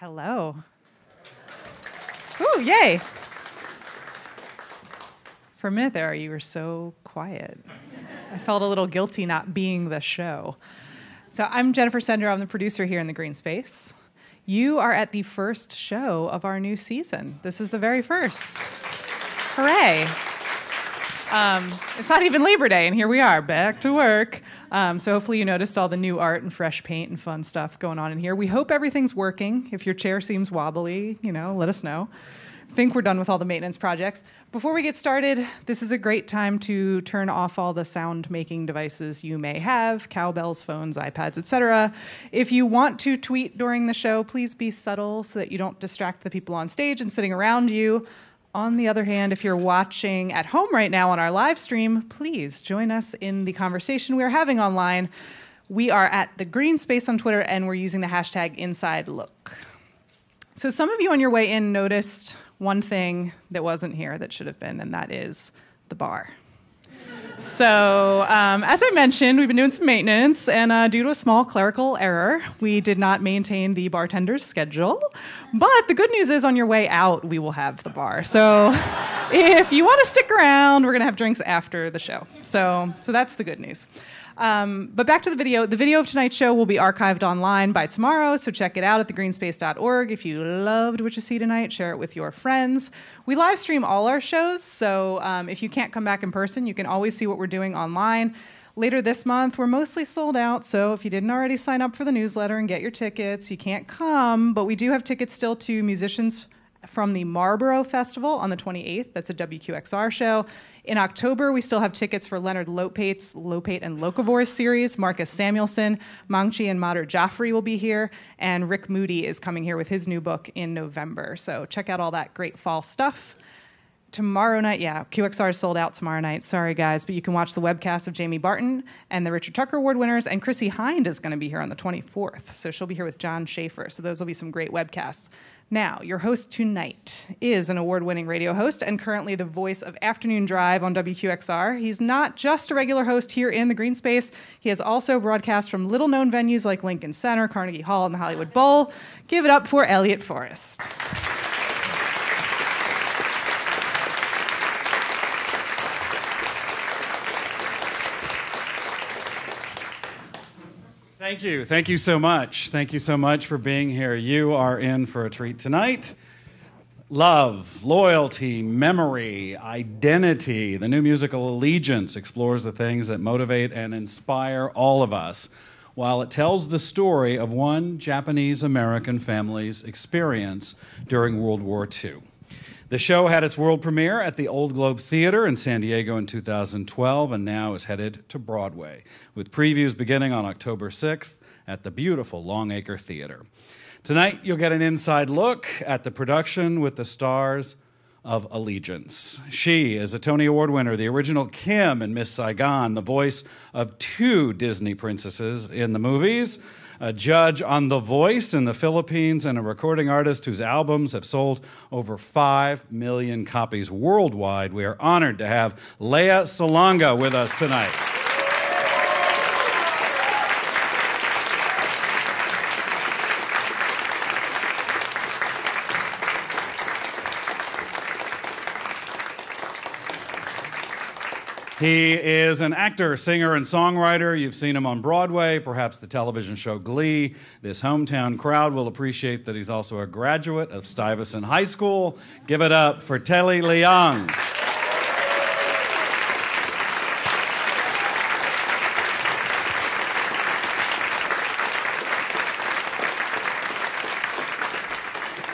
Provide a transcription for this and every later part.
Hello. Ooh, yay. For a minute there, you were so quiet. I felt a little guilty not being the show. So I'm Jennifer Sender. I'm the producer here in the Green Space. You are at the first show of our new season. This is the very first. Hooray. It's not even Labor Day, and here we are, back to work. So hopefully you noticed all the new art and fresh paint and fun stuff going on in here. We hope everything's working. If your chair seems wobbly, let us know. I think we're done with all the maintenance projects. Before we get started, this is a great time to turn off all the sound-making devices you may have, cowbells, phones, iPads, etc. If you want to tweet during the show, please be subtle so that you don't distract the people on stage and sitting around you. On the other hand, if you're watching at home right now on our live stream, please join us in the conversation we are having online. We are at the Green Space on Twitter, and we're using the hashtag InsideLook. So some of you on your way in noticed one thing that wasn't here that should have been, and that is the bar. So as I mentioned, we've been doing some maintenance, and due to a small clerical error, we did not maintain the bartender's schedule. But the good news is on your way out, we will have the bar. So if you want to stick around, we're going to have drinks after the show. So that's the good news. But back to the video. The video of tonight's show will be archived online by tomorrow, so check it out at thegreenspace.org. If you loved what you see tonight, share it with your friends. We live stream all our shows, so if you can't come back in person, you can always see what we're doing online. Later this month, we're mostly sold out, so if you didn't already sign up for the newsletter and get your tickets, you can't come, but we do have tickets still to musicians from the Marlborough Festival on the 28th. That's a WQXR show. In October, we still have tickets for Leonard Lopate's Lopate and Locavore series. Marcus Samuelson, Mangchi, and Mater Jaffrey will be here. And Rick Moody is coming here with his new book in November. So check out all that great fall stuff. Tomorrow night, QXR is sold out tomorrow night. Sorry, guys, but you can watch the webcast of Jamie Barton and the Richard Tucker Award winners. And Chrissy Hind is going to be here on the 24th. So she'll be here with John Schaefer. So those will be some great webcasts. Now, your host tonight is an award-winning radio host and currently the voice of Afternoon Drive on WQXR. He's not just a regular host here in the Green Space. He has also broadcast from little-known venues like Lincoln Center, Carnegie Hall, and the Hollywood Bowl. Give it up for Elliot Forrest. Thank you. Thank you so much. Thank you so much for being here. You are in for a treat tonight. Love, loyalty, memory, identity. The new musical Allegiance explores the things that motivate and inspire all of us, while it tells the story of one Japanese-American family's experience during World War II. The show had its world premiere at the Old Globe Theater in San Diego in 2012 and now is headed to Broadway, with previews beginning on October 6th at the beautiful Longacre Theater. Tonight, you'll get an inside look at the production with the stars of Allegiance. She is a Tony Award winner, the original Kim in Miss Saigon, the voice of 2 Disney princesses in the movies, a judge on The Voice in the Philippines, and a recording artist whose albums have sold over 5 million copies worldwide. We are honored to have Lea Salonga with us tonight. He is an actor, singer, and songwriter. You've seen him on Broadway, perhaps the television show Glee. This hometown crowd will appreciate that he's also a graduate of Stuyvesant High School. Give it up for Telly Leung.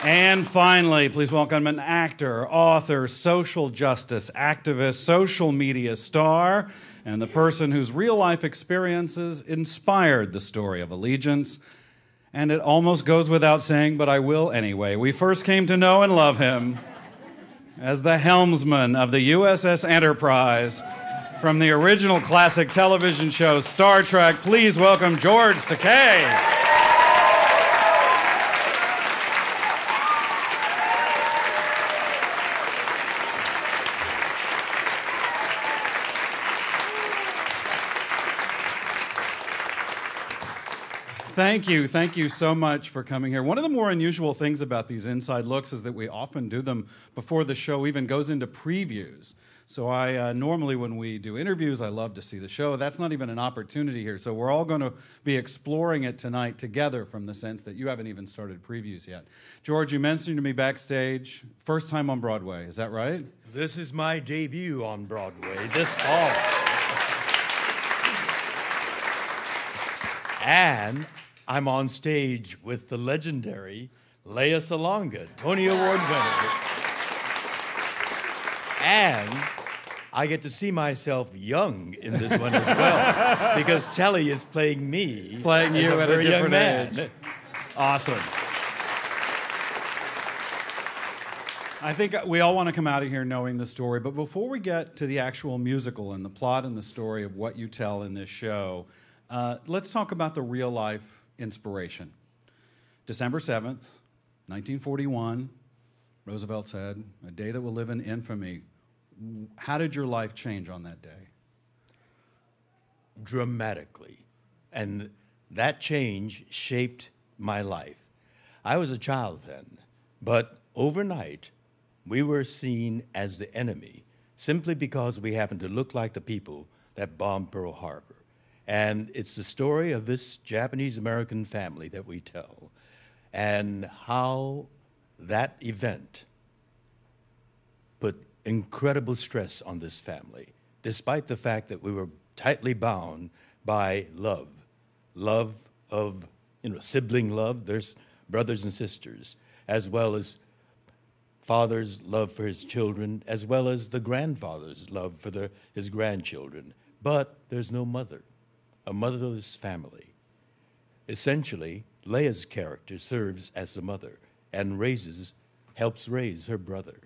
And finally, please welcome an actor, author, social justice activist, social media star, and the person whose real-life experiences inspired the story of Allegiance. And it almost goes without saying, but I will anyway. We first came to know and love him as the helmsman of the USS Enterprise from the original classic television show Star Trek. Please welcome George Takei. Thank you. Thank you so much for coming here. One of the more unusual things about these inside looks is that we often do them before the show even goes into previews. So I normally, when we do interviews, I love to see the show. That's not even an opportunity here. So we're all going to be exploring it tonight together from the sense that you haven't even started previews yet. George, you mentioned to me backstage, first time on Broadway. Is that right? This is my debut on Broadway this fall. And I'm on stage with the legendary Leah Salonga, Tony Award winner. And I get to see myself young in this one as well, because Telly is playing me. Playing you at a different age. Awesome. I think we all want to come out of here knowing the story, but before we get to the actual musical and the plot and the story of what you tell in this show, let's talk about the real-life inspiration. December 7th, 1941, Roosevelt said, "A day that will live in infamy." How did your life change on that day? Dramatically. And that change shaped my life. I was a child then, but overnight, we were seen as the enemy simply because we happened to look like the people that bombed Pearl Harbor. And it's the story of this Japanese-American family that we tell, and how that event put incredible stress on this family, despite the fact that we were tightly bound by love of, sibling love. There's brothers and sisters, as well as father's love for his children, as well as the grandfather's love for his grandchildren. But there's no mother, a motherless family. Essentially, Leah's character serves as the mother and helps raise her brother.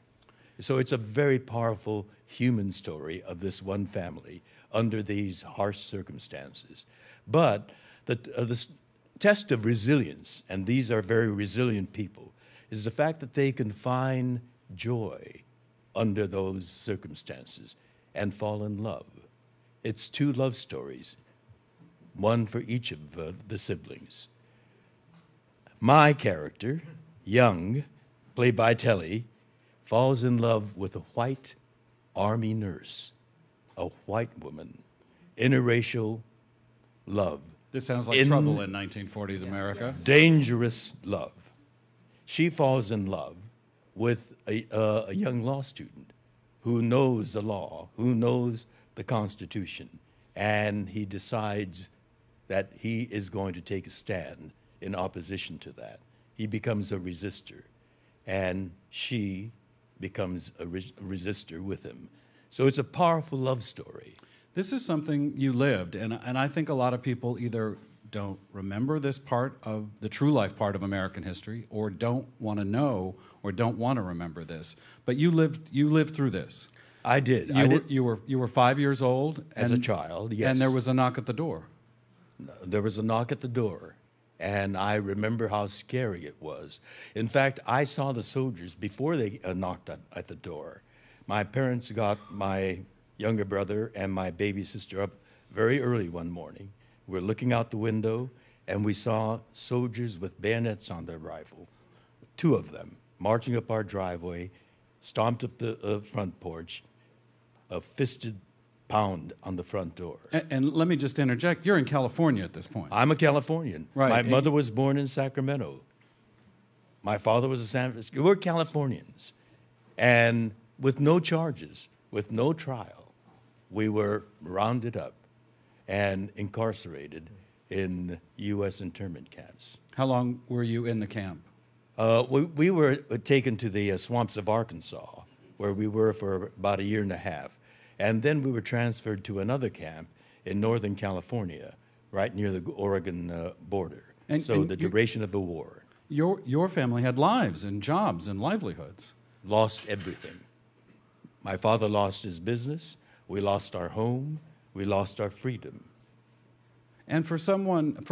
So it's a very powerful human story of this one family under these harsh circumstances. But the test of resilience, and these are very resilient people, is the fact that they can find joy under those circumstances and fall in love. It's two love stories, one for each of the siblings. My character, Leung, played by Telly, falls in love with a white army nurse, a white woman, interracial love. This sounds like trouble in 1940s America. Dangerous love. She falls in love with a young law student who knows the law, who knows the Constitution, and he decides that he is going to take a stand in opposition to that. He becomes a resistor, and she becomes a resistor with him. So it's a powerful love story. This is something you lived, and I think a lot of people either don't remember this part of the true life part of American history, or don't want to know, or don't want to remember this. But you lived through this. I did. You were 5 years old as a child. Yes. And there was a knock at the door. There was a knock at the door. And I remember how scary it was. In fact, I saw the soldiers before they knocked at the door. My parents got my younger brother and my baby sister up very early one morning. We're looking out the window, and we saw soldiers with bayonets on their rifle, two of them, marching up our driveway, stomped up the front porch, a fisted pound on the front door. And let me just interject, you're in California at this point. I'm a Californian. Right. My mother was born in Sacramento. My father was a San Francisco. We're Californians. And with no charges, with no trial, we were rounded up and incarcerated in U.S. internment camps. How long were you in the camp? We were taken to the swamps of Arkansas, where we were for about a year and a half. And then we were transferred to another camp in Northern California, right near the Oregon border. And the duration of the war. Your family had lives and jobs and livelihoods. Lost everything. My father lost his business. We lost our home. We lost our freedom. And for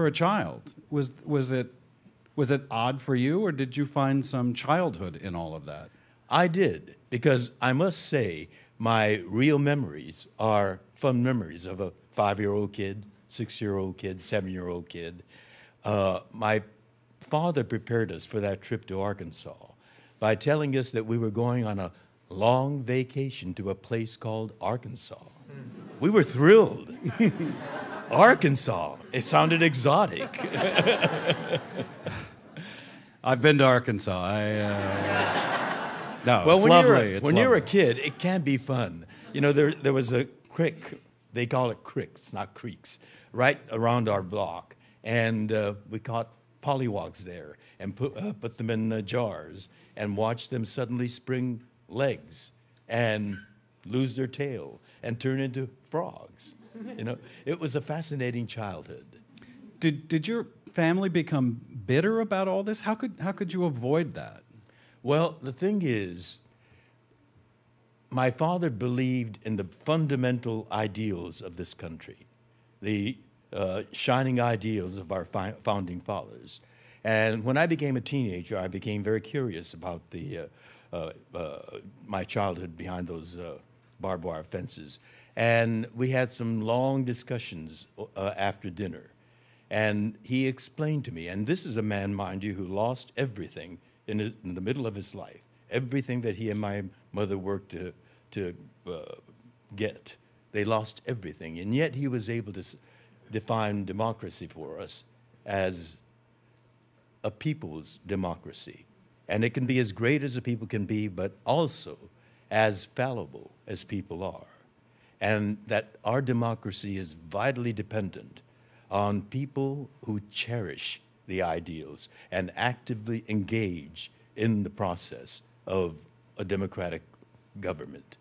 a child, was it odd for you, or did you find some childhood in all of that? I did, because I must say, my real memories are fun memories of a 5-year-old kid, 6-year-old kid, 7-year-old kid. my father prepared us for that trip to Arkansas by telling us that we were going on a long vacation to a place called Arkansas. We were thrilled. Arkansas. It sounded exotic. I've been to Arkansas. No, Well, it's when lovely. you're a kid, it can be fun. You know, there was a creek. They call it creeks, not creeks, right around our block, and we caught pollywogs there and put them in jars and watched them suddenly spring legs and lose their tail and turn into frogs. You know, it was a fascinating childhood. Did your family become bitter about all this? How could you avoid that? Well, the thing is, my father believed in the fundamental ideals of this country, the shining ideals of our founding fathers. And when I became a teenager, I became very curious about my childhood behind those barbed wire fences. And we had some long discussions after dinner. And he explained to me, and this is a man, mind you, who lost everything in the middle of his life, everything that he and my mother worked to get. They lost everything, and yet he was able to define democracy for us as a people's democracy. And it can be as great as a people can be, but also as fallible as people are. And that our democracy is vitally dependent on people who cherish the ideals and actively engage in the process of a democratic government.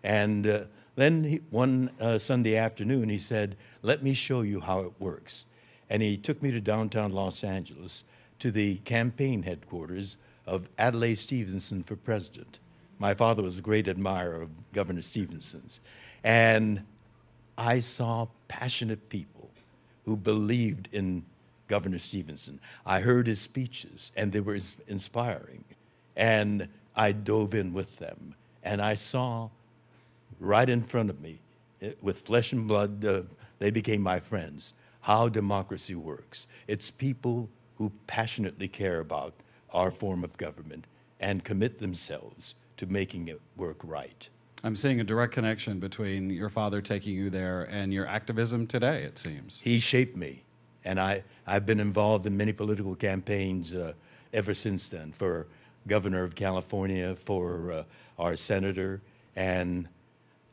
And then one Sunday afternoon, he said, "Let me show you how it works." And he took me to downtown Los Angeles to the campaign headquarters of Adlai Stevenson for president. My father was a great admirer of Governor Stevenson's. And I saw passionate people who believed in Governor Stevenson. I heard his speeches, and they were inspiring. And I dove in with them. And I saw right in front of me, with flesh and blood, they became my friends, how democracy works. It's people who passionately care about our form of government and commit themselves to making it work right. I'm seeing a direct connection between your father taking you there and your activism today, it seems. He shaped me, and I've been involved in many political campaigns ever since then, for governor of California, for our senator, and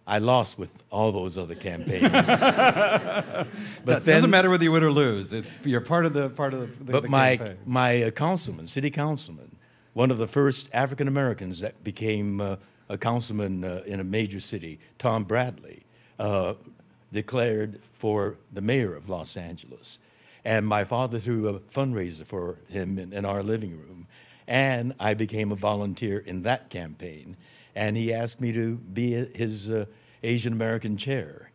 I lost with all those other campaigns. But it doesn't matter whether you win or lose. You're part of the campaign. My councilman, city councilman, one of the first African Americans that became a councilman in a major city, Tom Bradley, declared for the mayor of Los Angeles. And my father threw a fundraiser for him in our living room. And I became a volunteer in that campaign. And he asked me to be his Asian American chair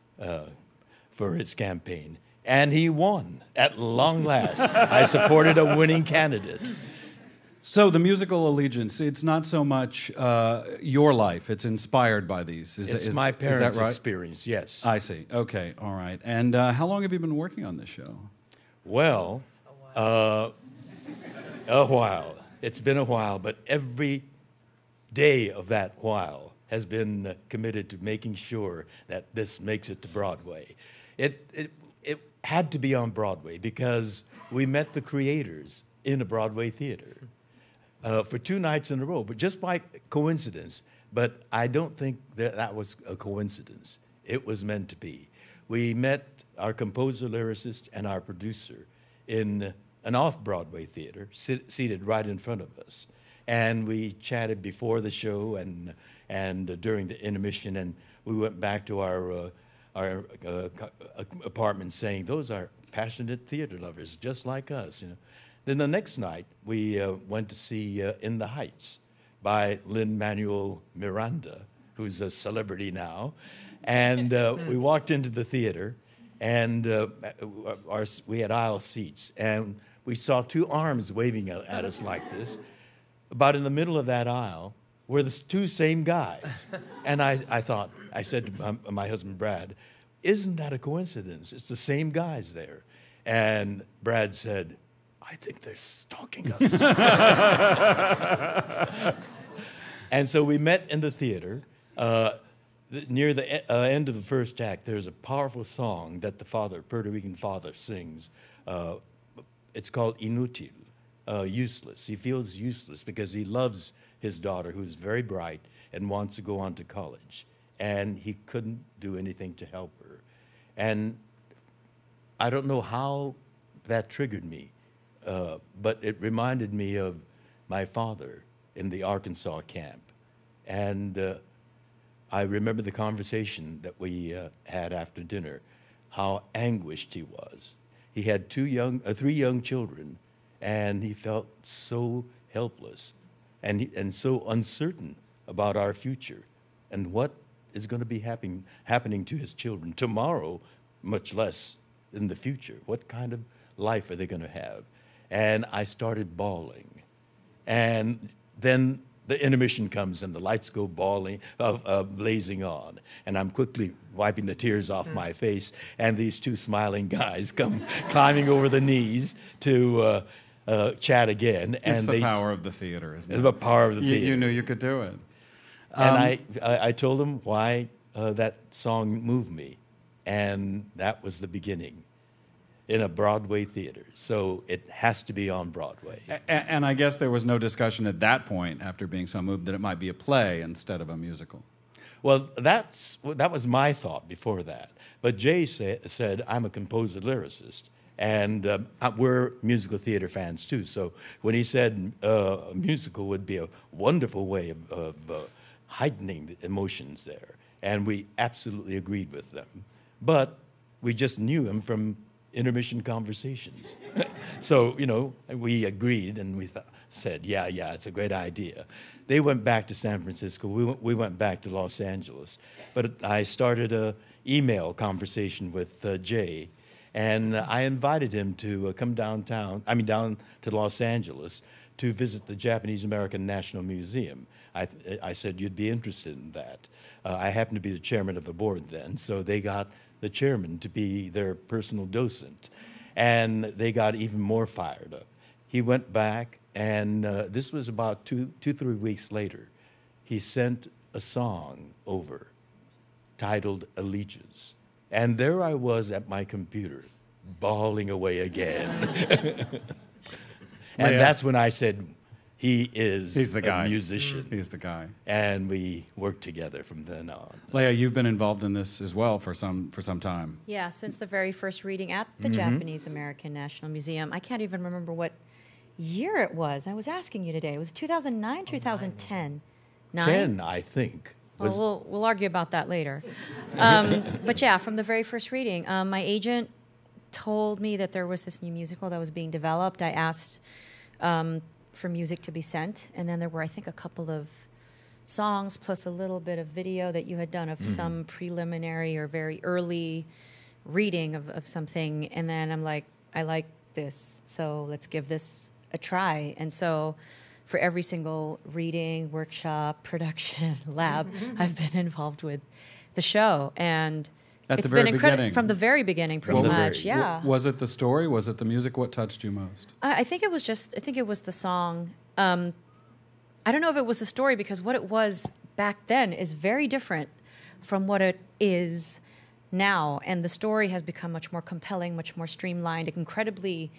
for his campaign. And he won at long last. I supported a winning candidate. So the musical allegiance, it's not so much your life, it's inspired by these. It's my parents' right? experience, yes. I see. Okay, all right. And how long have you been working on this show? Well, a while. It's been a while, but every day of that while has been committed to making sure that this makes it to Broadway. It had to be on Broadway because we met the creators in a Broadway theater for 2 nights in a row, but just by coincidence. But I don't think that was a coincidence. It was meant to be. We met our composer, lyricist, and our producer in an off-Broadway theater, seated right in front of us. And we chatted before the show and during the intermission, and we went back to our apartment saying, those are passionate theater lovers, just like us. You know. Then the next night, we went to see In the Heights by Lin-Manuel Miranda, who's a celebrity now. And we walked into the theater, and we had aisle seats, and we saw 2 arms waving at us like this. About in the middle of that aisle were the 2 same guys. And I said to my husband, Brad, isn't that a coincidence? It's the same guys there. And Brad said, I think they're stalking us. And so we met in the theater. Near the end of the first act, there's a powerful song that the Puerto Rican father, sings. It's called Inútil, useless. He feels useless because he loves his daughter, who's very bright and wants to go on to college. And he couldn't do anything to help her. And I don't know how that triggered me, but it reminded me of my father in the Arkansas camp. And I remember the conversation that we had after dinner, how anguished he was. He had three young children, and he felt so helpless and so uncertain about our future and what is going to be happening to his children tomorrow, much less in the future. What kind of life are they going to have? And I started bawling. And then the intermission comes and the lights go blazing on. And I'm quickly wiping the tears off my face. And these two smiling guys come climbing over the knees to chat again. It's the power of the theater, isn't it? It's the power of the theater. You knew you could do it. And I told them why that song moved me. And that was the beginning. In a Broadway theater, so it has to be on Broadway. And I guess there was no discussion at that point, after being so moved, that it might be a play instead of a musical. Well, that was my thought before that. But Jay said, I'm a composer lyricist, and we're musical theater fans too. So when he said a musical would be a wonderful way of heightening the emotions there, and we absolutely agreed with them. But we just knew him from intermission conversations. So, we agreed and we said, yeah, it's a great idea. They went back to San Francisco. We went back to Los Angeles. But I started an email conversation with Jay, and I invited him to come down to Los Angeles to visit the Japanese American National Museum. I said, you'd be interested in that. I happened to be the chairman of the board then, so they got the chairman to be their personal docent. And they got even more fired up. He went back, and this was about 3 weeks later. He sent a song over titled Allegiance. And there I was at my computer, bawling away again. And that's when I said, he's the guy. A musician. He's the guy. And we worked together from then on. Leah, you've been involved in this as well for some time. Yeah, since the very first reading at the Japanese American National Museum. I can't even remember what year it was. I was asking you today. It was 2009, 2010? 10, I think. Well, we'll argue about that later. But yeah, from the very first reading, my agent told me that there was this new musical that was being developed. I asked for music to be sent, and then there were, I think, a couple of songs plus a little bit of video that you had done of some preliminary or very early reading of something, and then I'm like, I like this, so let's give this a try. And so for every single reading, workshop, production, lab, I've been involved with the show, and At it's the very been incredible beginning. from the very beginning, pretty much. Yeah. Was it the story? Was it the music? What touched you most? I think it was the song. I don't know if it was the story, because what it was back then is very different from what it is now. And the story has become much more compelling, much more streamlined, incredibly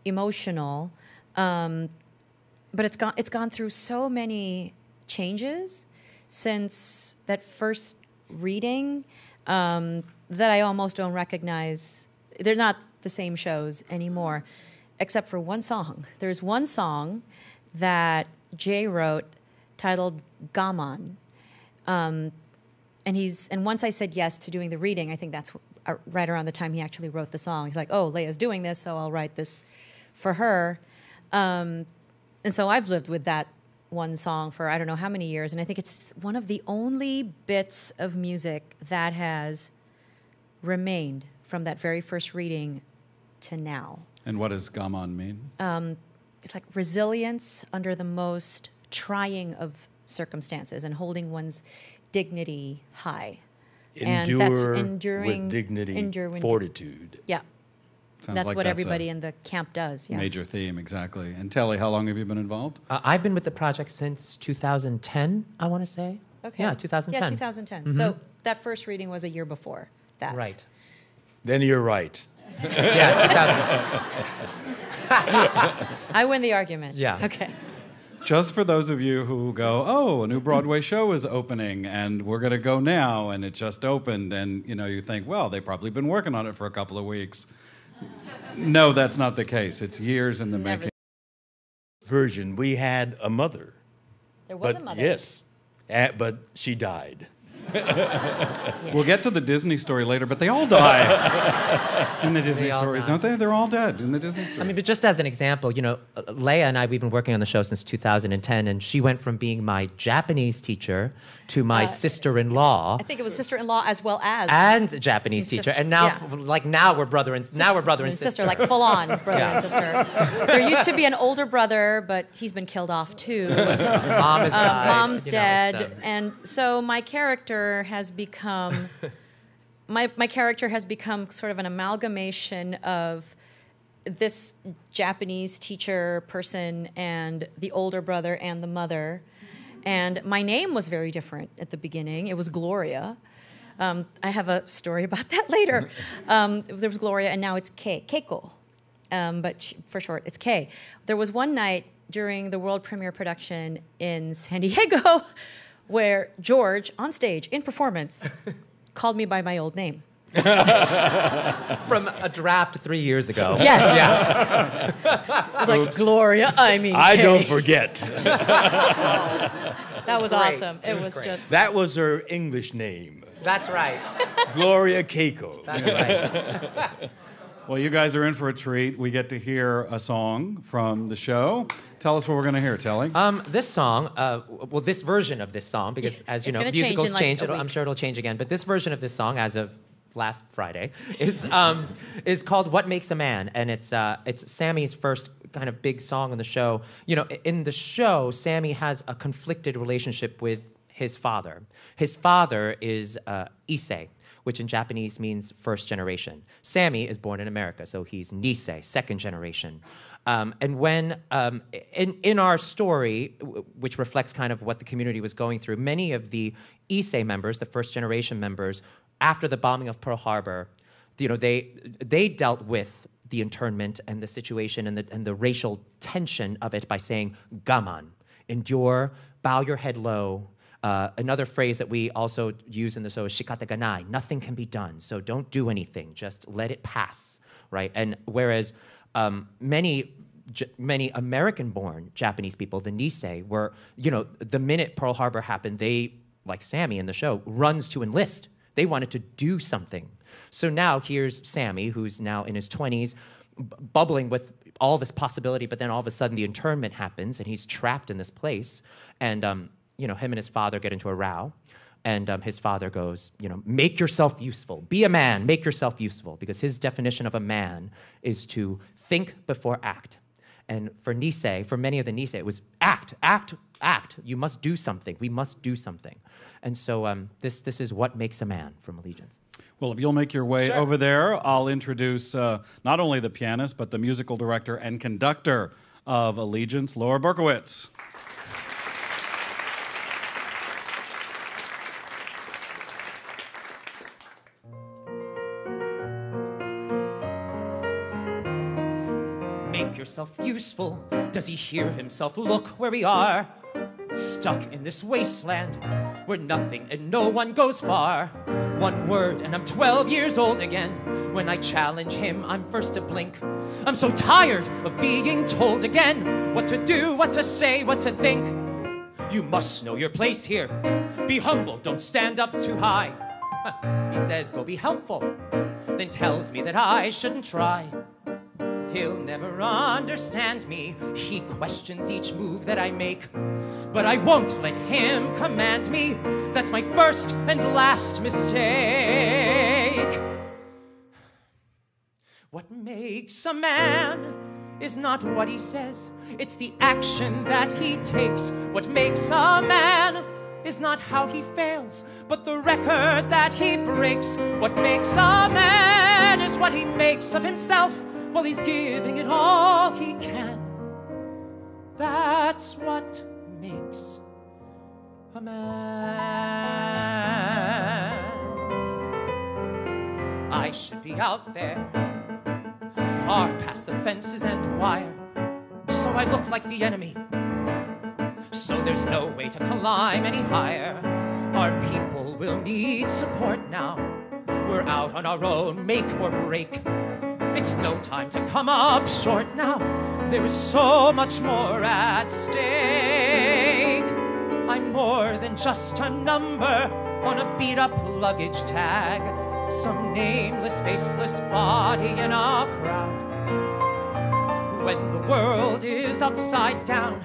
emotional. But it's gone through so many changes since that first reading that I almost don't recognize. They're not the same shows anymore, except for one song. There's one song that Jay wrote titled Gaman. And once I said yes to doing the reading, I think that's right around the time he actually wrote the song. He's like, oh, Leah's doing this, so I'll write this for her. And so I've lived with that one song for I don't know how many years, and I think it's one of the only bits of music that has remained from that very first reading to now. And what does Gaman mean? It's like resilience under the most trying of circumstances and holding one's dignity high. Endure and that's enduring with dignity, endure when fortitude. Yeah. Sounds That's like what that's everybody a in the camp does. Yeah. major theme, exactly. And Telly, how long have you been involved? I've been with the project since 2010, I want to say. Okay. Yeah, 2010. Yeah, 2010. So that first reading was a year before that. Right. Then you're right. Yeah, 2000. I win the argument. Yeah. Okay. Just for those of you who go, oh, a new Broadway show is opening, and we're going to go now, and it just opened, and you think, well, they've probably been working on it for a couple of weeks. No, that's not the case. It's years in the never- making. Version, we had a mother. There was But a mother. yes, but she died. We'll get to the Disney story later, but they all die in the Disney They all stories, die. don't they? They're all dead in the Disney stories. I mean, but just as an example, Leia and I, we've been working on the show since 2010, and she went from being my Japanese teacher to my sister-in-law I think it was sister-in-law as well as and Japanese She's teacher, sister- and now, yeah. now we're brother and sister. like full on brother Yeah. and sister. There used to be an older brother, but he's been killed off too. Mom is died. Mom's it's, dead, and so my character has become my character has become sort of an amalgamation of this Japanese teacher person and the older brother and the mother. And my name was very different at the beginning. It was Gloria. I have a story about that later. There was Gloria, and now it's Keiko. But for short, it's K. There was one night during the world premiere production in San Diego where George, on stage, in performance, called me by my old name. From a draft 3 years ago. Yes. Yeah. I was like, Gloria, I mean I Kay. don't forget. That was great. awesome. It was great. just... That was her English name, That's right. Gloria Keiko. That's right. Well, you guys are in for a treat. We get to hear a song from the show. Tell us what we're going to hear, Telly. This song, this version of this song, because as you It's know, gonna change musicals in, like, change. a I'm week. sure it'll change again. But this version of this song, as of last Friday, is called "What Makes a Man," and it's Sammy's first kind of big song on the show. In the show, Sammy has a conflicted relationship with his father. His father is Issei, which in Japanese means first generation. Sammy is born in America, so he's Nisei, second generation. And when, in our story, which reflects kind of what the community was going through, many of the Issei members, the first generation members, after the bombing of Pearl Harbor, they dealt with the internment and the situation and the racial tension of it by saying, gaman, endure, bow your head low. Another phrase that we also use in the show is shikata ga nai, nothing can be done, so don't do anything, just let it pass, right? And whereas many American-born Japanese people, the Nisei, were, the minute Pearl Harbor happened, they, like Sammy in the show, runs to enlist. They wanted to do something. So now here's Sammy, who's now in his 20s, bubbling with all this possibility, but then all of a sudden the internment happens, and he's trapped in this place, and him and his father get into a row, and his father goes, make yourself useful. Be a man, make yourself useful, because his definition of a man is to think before act. And for Nisei, for many of the Nisei, it was act, act, act. You must do something. We must do something. And so this is What Makes a Man from Allegiance. Well, if you'll make your way Sure. over there, I'll introduce not only the pianist, but the musical director and conductor of Allegiance, Laura Berkowitz. Make yourself useful. Does he hear himself? Look where we are. Stuck in this wasteland where nothing and no one goes far. One word and I'm 12 years old again. When I challenge him, I'm first to blink. I'm so tired of being told again what to do, what to say, what to think. You must know your place here. Be humble, don't stand up too high. He says, go be helpful, then tells me that I shouldn't try. He'll never understand me. He questions each move that I make. But I won't let him command me. That's my first and last mistake. What makes a man is not what he says. It's the action that he takes. What makes a man is not how he fails, but the record that he breaks. What makes a man is what he makes of himself while he's giving it all he can. That's what makes a man. I should be out there, far past the fences and wire, so I look like the enemy, so there's no way to climb any higher. Our people will need support now. We're out on our own, make or break. It's no time to come up short now. There is so much more at stake. I'm more than just a number on a beat-up luggage tag, some nameless, faceless body in a crowd. When the world is upside down,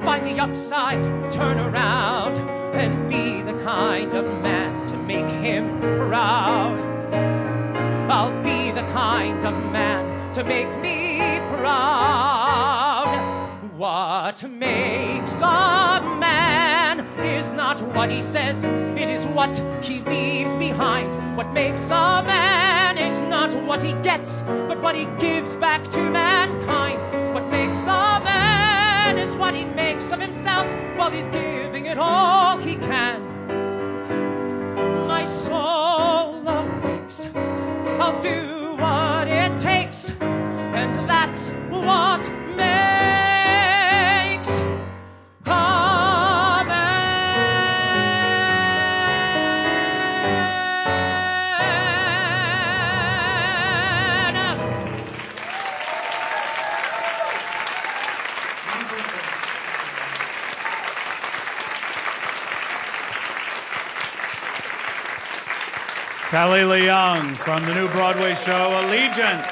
find the upside, turn around, and be the kind of man to make him proud. I'll be the kind of man to make me proud. What makes a man is not what he says, it is what he leaves behind. What makes a man is not what he gets, but what he gives back to mankind. What makes a man is what he makes of himself while he's giving it all he can. My soul awakes, I'll do what it takes, and that's what makes a man. Telly Leung from the new Broadway show Allegiance.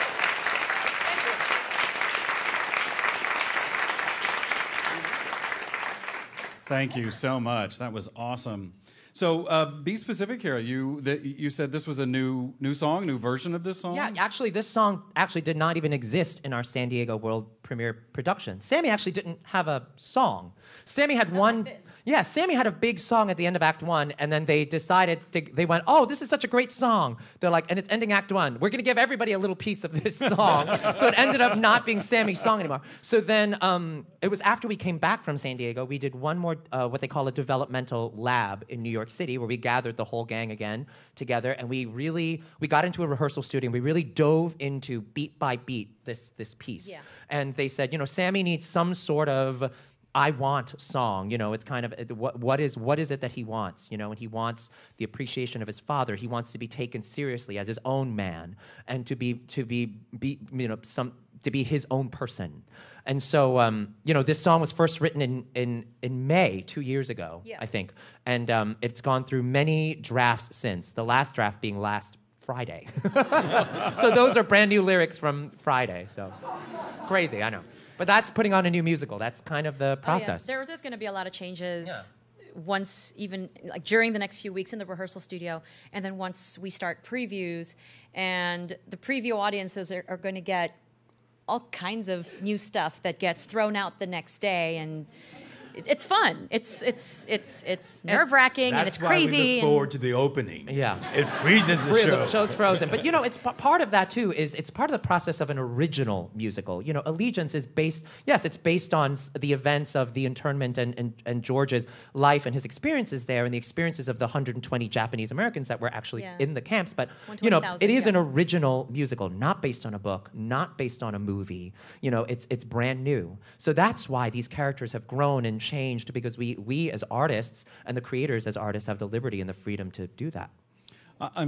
Thank you so much. That was awesome. So be specific here. You said this was a new song, new version of this song? Yeah, actually, this song actually did not even exist in our San Diego world premiere production. Sammy actually didn't have a song. Sammy had one. Yeah, Sammy had a big song at the end of Act 1, and then they decided they went, oh, this is such a great song. They're like, and it's ending Act 1. We're going to give everybody a little piece of this song. So it ended up not being Sammy's song anymore. So then it was after we came back from San Diego, we did one more, what they call a developmental lab in New York City, where we gathered the whole gang again together, and we got into a rehearsal studio, and we really dove into beat by beat this piece. Yeah. And they said, Sammy needs some sort of I want song, it's kind of what is it that he wants, and he wants the appreciation of his father. He wants to be taken seriously as his own man, and to be his own person. And so this song was first written in May 2 years ago, yeah. I think, and it's gone through many drafts since. The last draft being last Friday. So those are brand new lyrics from Friday. So crazy, I know. But that's putting on a new musical. That's kind of the process. Oh, yeah. There's going to be a lot of changes once, even like during the next few weeks in the rehearsal studio, and then once we start previews, and the preview audiences are going to get all kinds of new stuff that gets thrown out the next day, and it's fun. It's nerve-wracking and it's crazy. That's why we look forward to the opening. Yeah. It freezes the show. The show's frozen. But, it's part of that, too, is it's part of the process of an original musical. Allegiance is based on the events of the internment and George's life and his experiences there and the experiences of the 120 Japanese Americans that were actually in the camps. But, it is an original musical, not based on a book, not based on a movie. It's brand new. So that's why these characters have grown and changed, because we as artists and the creators as artists have the liberty and the freedom to do that.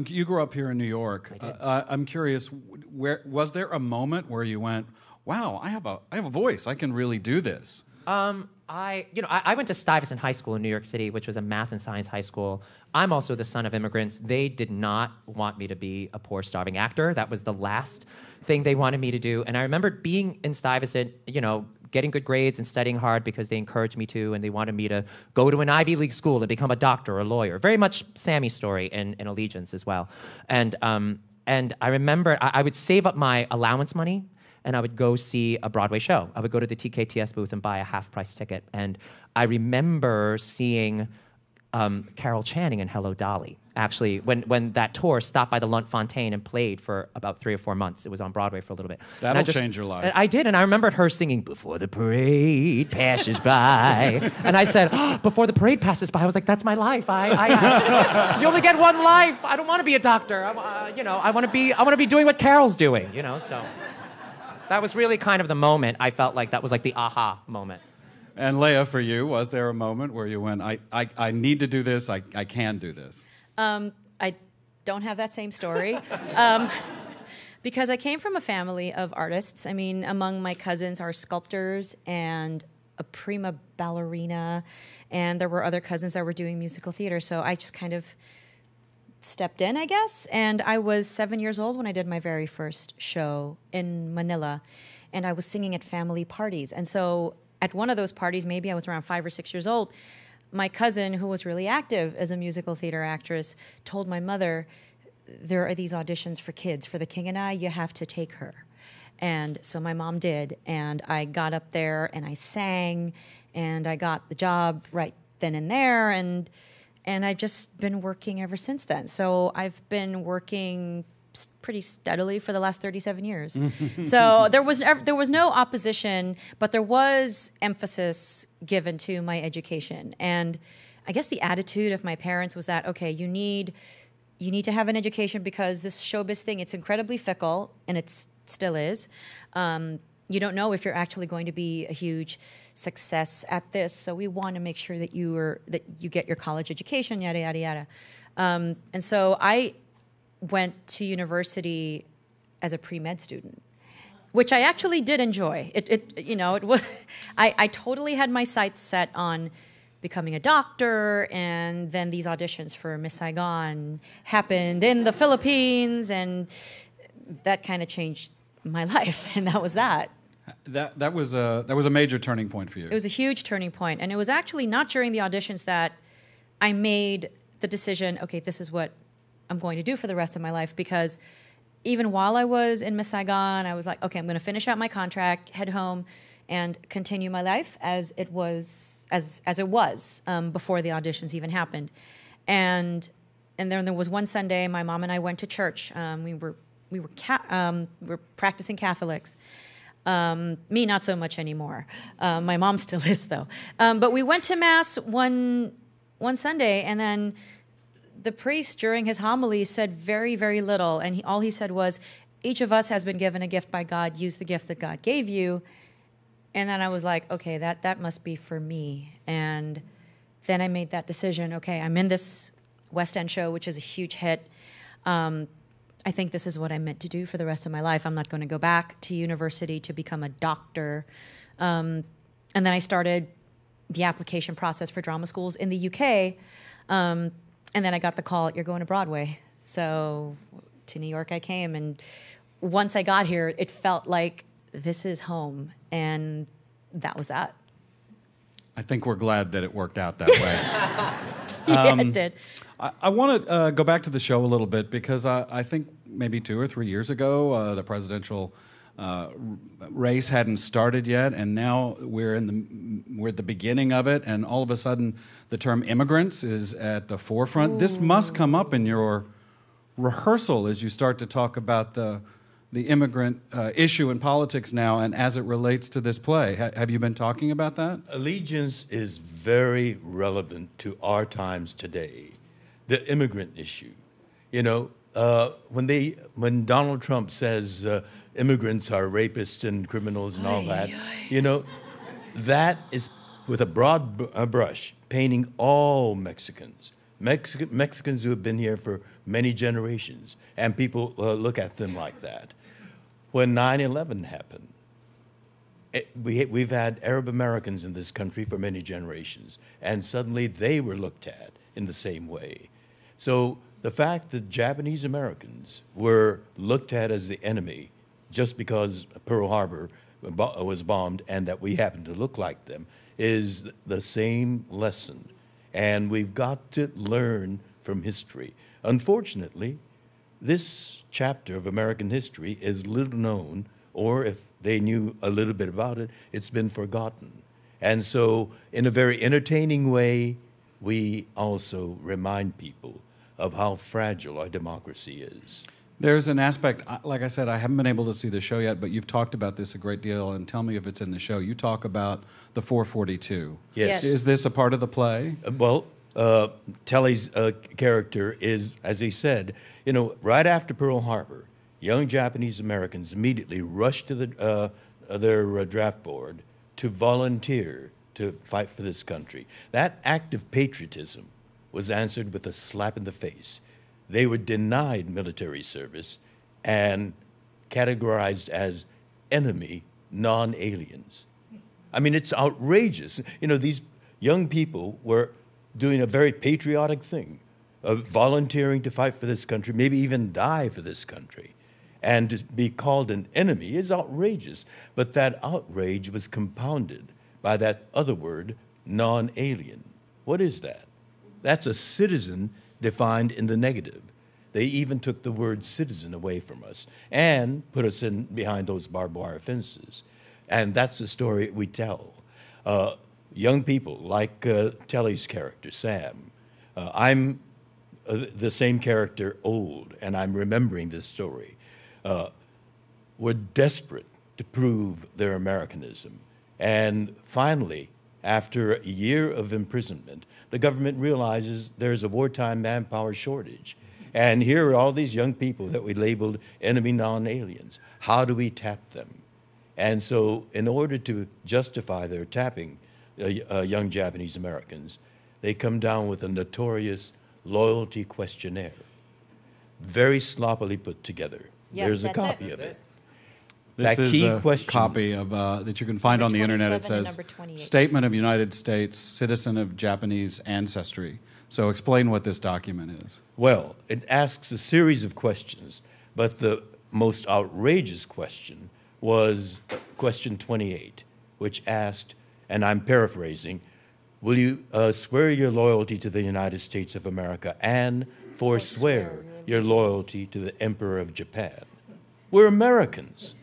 You grew up here in New York. I did. I'm curious, was there a moment where you went, wow, I have a voice, I can really do this? I went to Stuyvesant High School in New York City, which was a math and science high school. I'm also the son of immigrants. They did not want me to be a poor, starving actor. That was the last thing they wanted me to do. And I remember being in Stuyvesant, getting good grades and studying hard because they encouraged me to, and they wanted me to go to an Ivy League school and become a doctor or a lawyer. Very much Sammy's story in Allegiance as well. And I remember I would save up my allowance money, and I would go see a Broadway show. I would go to the TKTS booth and buy a half-price ticket. And I remember seeing Carol Channing in Hello, Dolly. Actually, when that tour stopped by the Lunt-Fontanne and played for about 3 or 4 months. It was on Broadway for a little bit. That'll change your life. I did, and I remembered her singing, "Before the parade passes by." And I said, "Oh, before the parade passes by," I was like, that's my life. You only get one life. I don't want to be a doctor. I want to be doing what Carol's doing, so. That was really kind of the moment. I felt like that was like the aha moment. And Leah, for you, was there a moment where you went, I need to do this, I can do this? I don't have that same story. Because I came from a family of artists. I mean, among my cousins are sculptors and a prima ballerina, and there were other cousins that were doing musical theater, so I just kind of stepped in, I guess. And I was 7 years old when I did my very first show in Manila, and I was singing at family parties. And so at one of those parties, maybe I was around 5 or 6 years old, my cousin, who was really active as a musical theater actress, told my mother, there are these auditions for kids. For The King and I, you have to take her. And so my mom did, and I got up there and I sang, and I got the job right then and there, and I've just been working ever since then. So I've been working pretty steadily for the last 37 years. So there was no opposition, but there was emphasis given to my education. And I guess the attitude of my parents was that, okay, you need to have an education because this showbiz thing, it's incredibly fickle, and it still is. You don't know if you're actually going to be a huge success at this, so we want to make sure that you get your college education, yada yada yada. And so I went to university as a pre-med student, which I actually did enjoy. It was I totally had my sights set on becoming a doctor, and then these auditions for Miss Saigon happened in the Philippines, and that kind of changed my life, and that was that. That was a major turning point for you. It was a huge turning point, and it was actually not during the auditions that I made the decision, okay, this is what I'm going to do for the rest of my life, because even while I was in Miss Saigon, I was like, okay, I'm going to finish out my contract, head home, and continue my life as it was before the auditions even happened. And then there was one Sunday, my mom and I went to church. We were practicing Catholics. Me, not so much anymore. My mom still is, though. But we went to Mass one Sunday, and then the priest, during his homily, said very, very little. And all he said was, each of us has been given a gift by God. Use the gift that God gave you. And then I was like, okay, that must be for me. And then I made that decision. Okay, I'm in this West End show, which is a huge hit. I think this is what I'm meant to do for the rest of my life. I'm not going to go back to university to become a doctor. And then I started the application process for drama schools in the UK. And then I got the call, you're going to Broadway. So to New York I came. And once I got here, it felt like this is home. And that was that. I think we're glad that it worked out that way. Yeah, it did. I want to go back to the show a little bit, because I think maybe 2 or 3 years ago, the presidential race hadn't started yet, and now we're at the beginning of it, and all of a sudden the term immigrants is at the forefront. Ooh. This must come up in your rehearsal as you start to talk about the immigrant issue in politics now, and as it relates to this play. Have you been talking about that? Allegiance is very relevant to our times today. The immigrant issue. When Donald Trump says immigrants are rapists and criminals and all that, that is with a broad brush painting all Mexicans. Mexicans who have been here for many generations, and people look at them like that. When 9/11 happened, we've had Arab Americans in this country for many generations, and suddenly they were looked at in the same way. So the fact that Japanese Americans were looked at as the enemy just because Pearl Harbor was bombed and that we happen to look like them is the same lesson. And we've got to learn from history. Unfortunately, this chapter of American history is little known, or if they knew a little bit about it, it's been forgotten. And so, in a very entertaining way, we also remind people of how fragile our democracy is. There's an aspect, like I said, I haven't been able to see the show yet, but you've talked about this a great deal, and tell me if it's in the show. You talk about the 442. Yes. Is this a part of the play? Telly's character is, as he said, right after Pearl Harbor, young Japanese Americans immediately rushed to their draft board to volunteer to fight for this country. That act of patriotism was answered with a slap in the face. They were denied military service and categorized as enemy non-aliens. I mean, it's outrageous. These young people were doing a very patriotic thing, of volunteering to fight for this country, maybe even die for this country. And to be called an enemy is outrageous. But that outrage was compounded by that other word, non-alien. What is that? That's a citizen defined in the negative. They even took the word citizen away from us and put us in behind those barbed wire fences. And that's the story we tell. Young people like Telly's character, Sam. I'm the same character, old, and I'm remembering this story. Were desperate to prove their Americanism. And finally, after a year of imprisonment, the government realizes there's a wartime manpower shortage. And here are all these young people that we labeled enemy non-aliens. How do we tap them? And so in order to justify their tapping young Japanese Americans, they come down with a notorious loyalty questionnaire, very sloppily put together. Yeah, There's a that's copy it. of it. This That is key a question- copy of that you can find on Number the internet. It 27 and says, number 28. Statement of United States, citizen of Japanese ancestry. So explain what this document is. Well, it asks a series of questions, but the most outrageous question was question 28, which asked, and I'm paraphrasing, will you swear your loyalty to the United States of America and forswear your loyalty to the Emperor of Japan? We're Americans.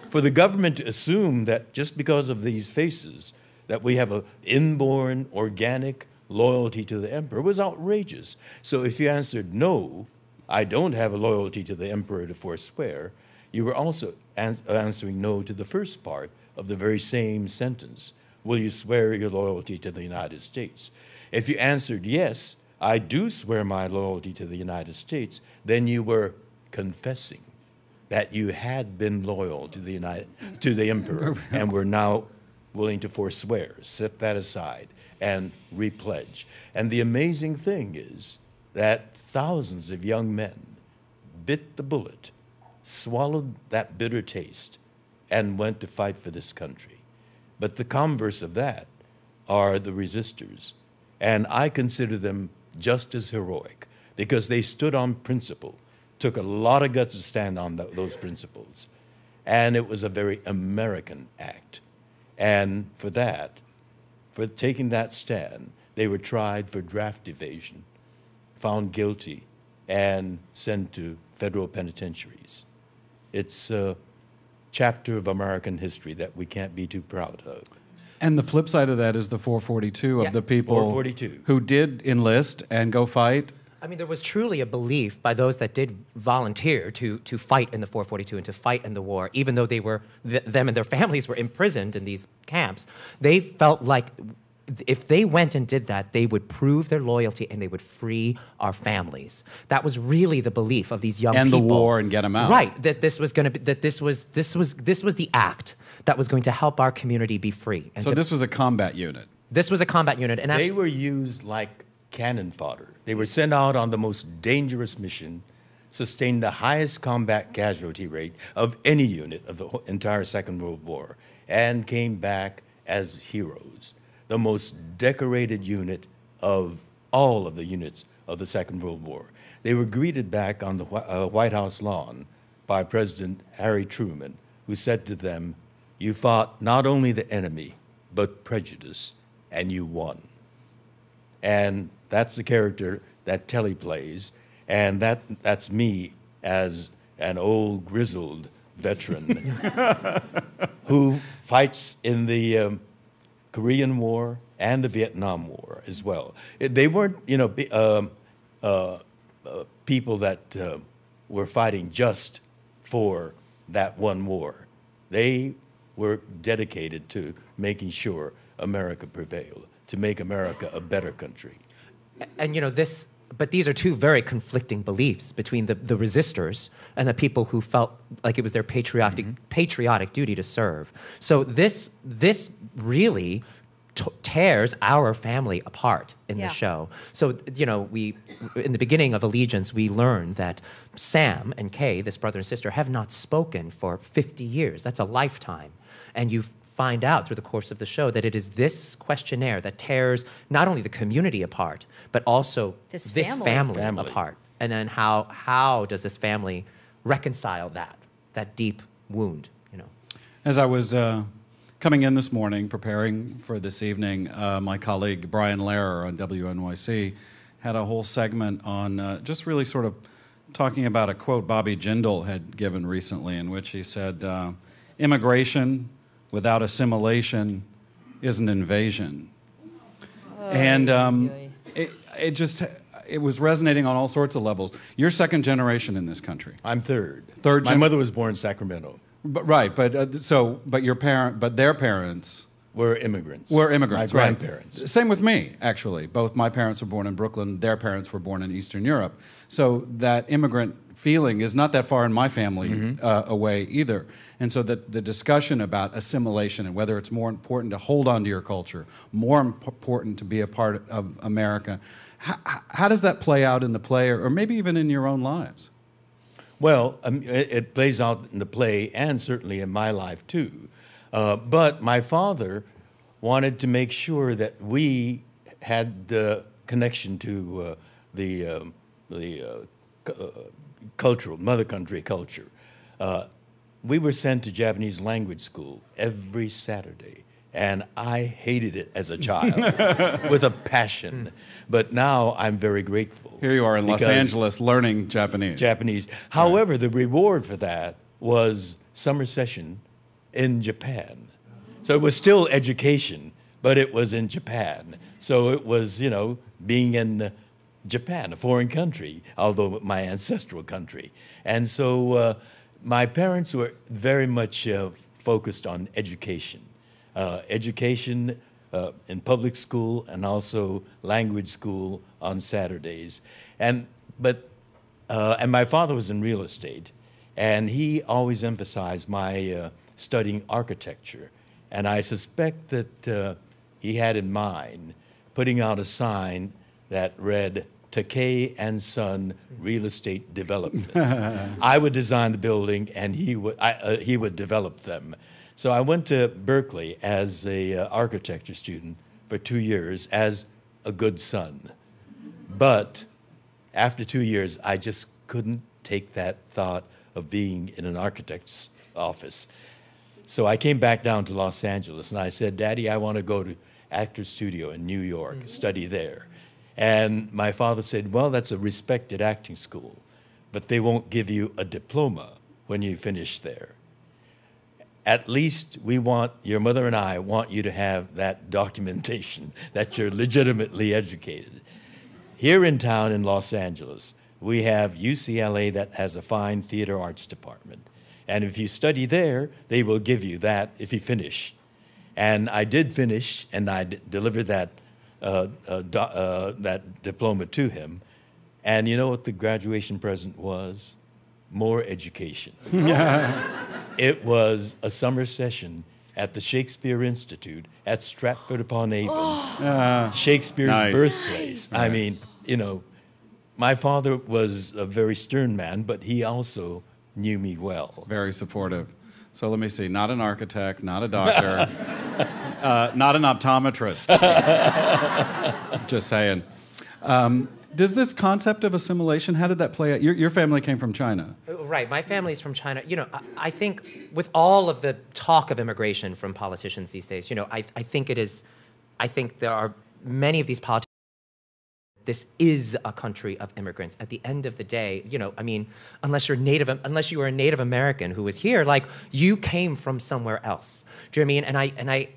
For the government to assume that just because of these faces, that we have an inborn, organic loyalty to the emperor was outrageous. So if you answered no, I don't have a loyalty to the emperor to forswear, you were also answering no to the first part of the very same sentence. Will you swear your loyalty to the United States? If you answered yes, I do swear my loyalty to the United States, then you were confessing that you had been loyal to the emperor and were now willing to forswear, set that aside, and repledge. And the amazing thing is that thousands of young men bit the bullet, swallowed that bitter taste, and went to fight for this country. But the converse of that are the resistors. And I consider them just as heroic because they stood on principle, took a lot of guts to stand on those principles. And it was a very American act. And for that, for taking that stand, they were tried for draft evasion, found guilty, and sent to federal penitentiaries. It's a chapter of American history that we can't be too proud of. And the flip side of that is the 442 Yeah. of the people 442. who did enlist and go fight. I mean, there was truly a belief by those that did volunteer to fight in the 442 and to fight in the war, even though they were them and their families were imprisoned in these camps. They felt like if they went and did that, they would prove their loyalty and they would free our families. That was really the belief of these young End people. the war and get 'em out. Right. That this was going to be this was the act that was going to help our community be free. And So this was a combat unit. this was a combat unit, and They actually, were used like cannon fodder. They were sent out on the most dangerous mission, sustained the highest combat casualty rate of any unit of the entire Second World War, and came back as heroes. The most decorated unit of all of the units of the Second World War. They were greeted back on the White House lawn by President Harry Truman, who said to them, "You fought not only the enemy, but prejudice, and you won." And that's the character that Telly plays, and that's me as an old grizzled veteran who fights in the Korean War and the Vietnam War as well. They weren't, people that were fighting just for that one war. They were dedicated to making sure America prevailed, to make America a better country. And but these are two very conflicting beliefs between the resistors and the people who felt like it was their patriotic duty to serve. So this really tears our family apart in the show. So, we, in the beginning of Allegiance, we learned that Sam and Kay, this brother and sister, have not spoken for 50 years. That's a lifetime. And you find out through the course of the show that it is this questionnaire that tears not only the community apart, but also this family apart. And then how does this family reconcile that deep wound, As I was coming in this morning, preparing for this evening, my colleague Brian Lehrer on WNYC had a whole segment on just really sort of talking about a quote Bobby Jindal had given recently, in which he said, immigration without assimilation is an invasion. And it was resonating on all sorts of levels. You're second generation in this country. I'm third. My mother was born in Sacramento. But their parents were immigrants. My grandparents. Right. Same with me, actually. Both my parents were born in Brooklyn. Their parents were born in Eastern Europe. So that immigrant feeling is not that far in my family away either. And so the discussion about assimilation and whether it's more important to hold on to your culture, more important to be a part of America, how does that play out in the play, or maybe even in your own lives? Well, it plays out in the play and certainly in my life, too. But my father wanted to make sure that we had the connection to the cultural, mother country culture. We were sent to Japanese language school every Saturday, and I hated it as a child with a passion. But now I'm very grateful. Here you are in Los Angeles learning Japanese. However, the reward for that was summer session in Japan. So it was still education, but it was in Japan. So it was, being in Japan, a foreign country, although my ancestral country. And so my parents were very much focused on education. Education in public school and also language school on Saturdays. And my father was in real estate, and he always emphasized my studying architecture. And I suspect that he had in mind putting out a sign that read, Takei and Son Real Estate Development. I would design the building, and he would develop them. So I went to Berkeley as a architecture student for 2 years as a good son. But after 2 years, I just couldn't take that thought of being in an architect's office. So I came back down to Los Angeles, and I said, Daddy, I want to go to Actors Studio in New York, study there. And my father said, well, that's a respected acting school, but they won't give you a diploma when you finish there. At least your mother and I want you to have that documentation that you're legitimately educated. Here in town in Los Angeles, we have UCLA that has a fine theater arts department. And if you study there, they will give you that if you finish. And I did finish, and I delivered that diploma to him. And you know what the graduation present was? More education. It was a summer session at the Shakespeare Institute at Stratford-upon-Avon, Shakespeare's birthplace. I mean, my father was a very stern man, but he also knew me well. Very supportive. So let me see, not an architect, not a doctor, not an optometrist. Just saying. Does this concept of assimilation, how did that play out? Your family came from China. Right, my family's from China. I think with all of the talk of immigration from politicians these days, I think there are many of these politicians. This is a country of immigrants. At the end of the day, unless you were a Native American who was here, like, you came from somewhere else. Do you know what I mean?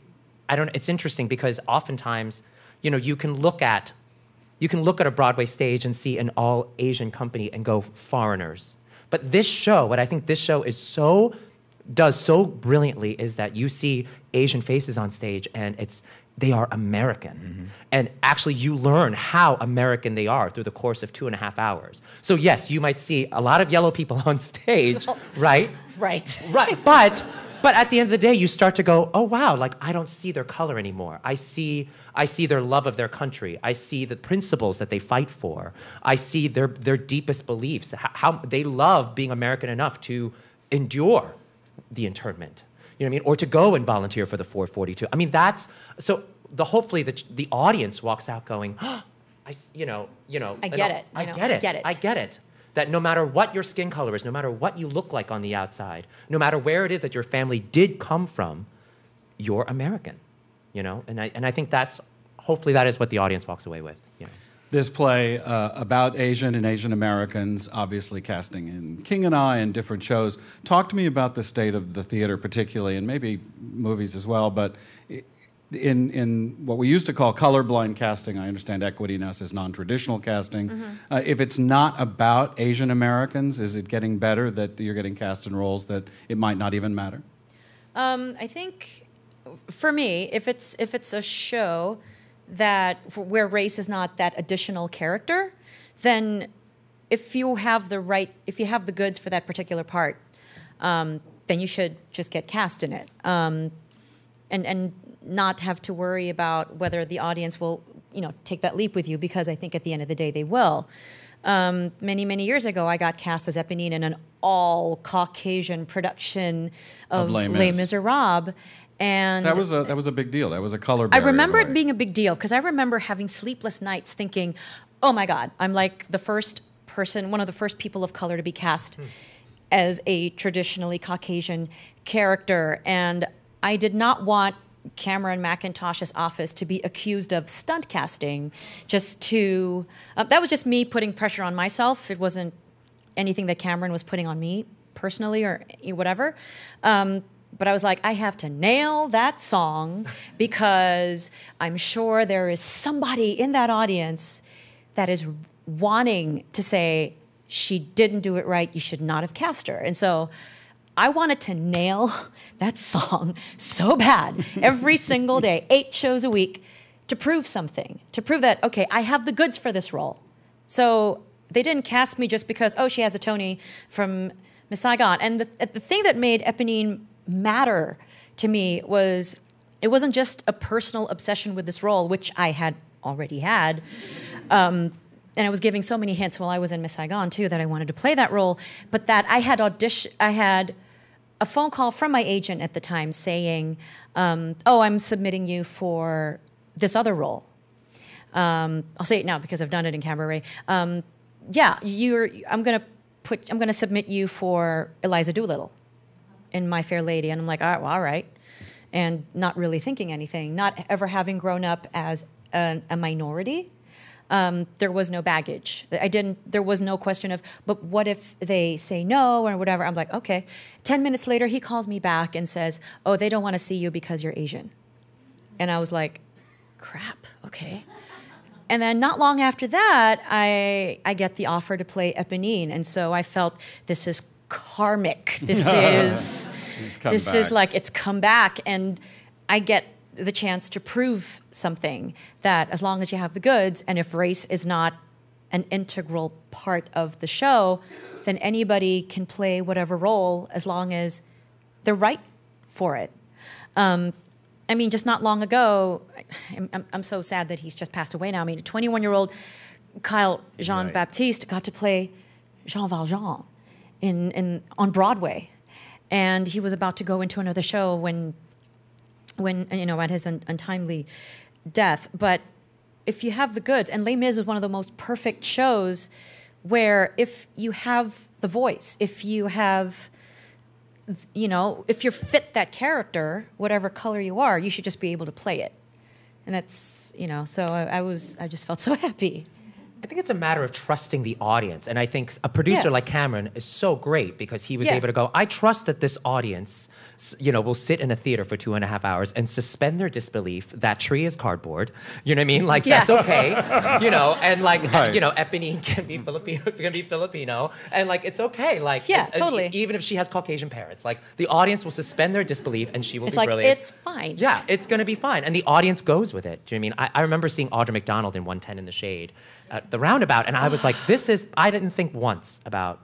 I don't. It's interesting because oftentimes, you can look at a Broadway stage and see an all Asian company and go foreigners. But this show, what I think this show does so brilliantly is that you see Asian faces on stage and they are American. Mm-hmm. And actually you learn how American they are through the course of 2.5 hours. So yes, you might see a lot of yellow people on stage, right? Right. Right. But at the end of the day, you start to go, oh wow, like I don't see their color anymore. I see their love of their country. I see the principles that they fight for. I see their deepest beliefs, how they love being American enough to endure the internment. You know what I mean? Or to go and volunteer for the 442. I mean, hopefully the audience walks out going, oh, I get it. I get it. That no matter what your skin color is, no matter what you look like on the outside, no matter where it is that your family did come from, you're American, And I think hopefully that is what the audience walks away with, This play about Asian and Asian Americans, obviously casting in King and I and different shows. Talk to me about the state of the theater particularly, and maybe movies as well, but in what we used to call colorblind casting, I understand equity now says non-traditional casting. Mm-hmm. If it's not about Asian Americans, is it getting better that you're getting cast in roles that it might not even matter? I think for me, if it's a show where race is not that additional character, then if you have the goods for that particular part, then you should just get cast in it, and not have to worry about whether the audience will, take that leap with you, because I think at the end of the day they will. Many years ago, I got cast as Eponine in an all Caucasian production of Les Miserables. And that was a big deal. That was a color I barrier. remember it being a big deal because I remember having sleepless nights thinking, oh my God, I'm like one of the first people of color to be cast as a traditionally Caucasian character. And I did not want Cameron Mackintosh's office to be accused of stunt casting that was just me putting pressure on myself. It wasn't anything that Cameron was putting on me personally or whatever. But I was like, I have to nail that song because I'm sure there is somebody in that audience that is wanting to say, she didn't do it right, you should not have cast her. And so I wanted to nail that song so bad every single day, 8 shows a week, to prove something, to prove that, okay, I have the goods for this role. So they didn't cast me just because, she has a Tony from Miss Saigon. And the thing that made Eponine matter to me was it wasn't just a personal obsession with this role, which I had already had. And I was giving so many hints while I was in Miss Saigon, too, that I wanted to play that role. But that I had a phone call from my agent at the time saying, I'm submitting you for this other role. I'll say it now because I've done it in Cabaret. I'm going to submit you for Eliza Doolittle in My Fair Lady. And I'm like, all right. And not really thinking anything, not ever having grown up as a minority. There was no baggage. There was no question of, but what if they say no or whatever? I'm like, okay. 10 minutes later, he calls me back and says, they don't want to see you because you're Asian. And I was like, crap, okay. And then not long after that, I get the offer to play Eponine. And so I felt this is karmic. This is like it's come back. And I get the chance to prove something that as long as you have the goods and if race is not an integral part of the show, then anybody can play whatever role as long as they're right for it. Just not long ago, I'm so sad that he's just passed away now. I mean, a 21-year-old Kyle Jean-Baptiste got to play Jean Valjean on Broadway. And he was about to go into another show when at his untimely death. But if you have the goods, and Les Mis is one of the most perfect shows where if you have the voice, if you have, if you're fit that character, whatever color you are, you should just be able to play it. And that's, so I just felt so happy. I think it's a matter of trusting the audience. And I think a producer like Cameron is so great because he was able to go, I trust that this audience will sit in a theater for 2.5 hours and suspend their disbelief that tree is cardboard. You know what I mean? Like, that's okay. And like, Right. Eponine can be Filipino, and like, it's okay. Like, totally. Even if she has Caucasian parents, like, the audience will suspend their disbelief, and she will It's be like, brilliant. it's fine. Yeah, it's going to be fine. And the audience goes with it. Do you know what I mean? I remember seeing Audra McDonald in 110 in the Shade at the Roundabout, and I was like, I didn't think once about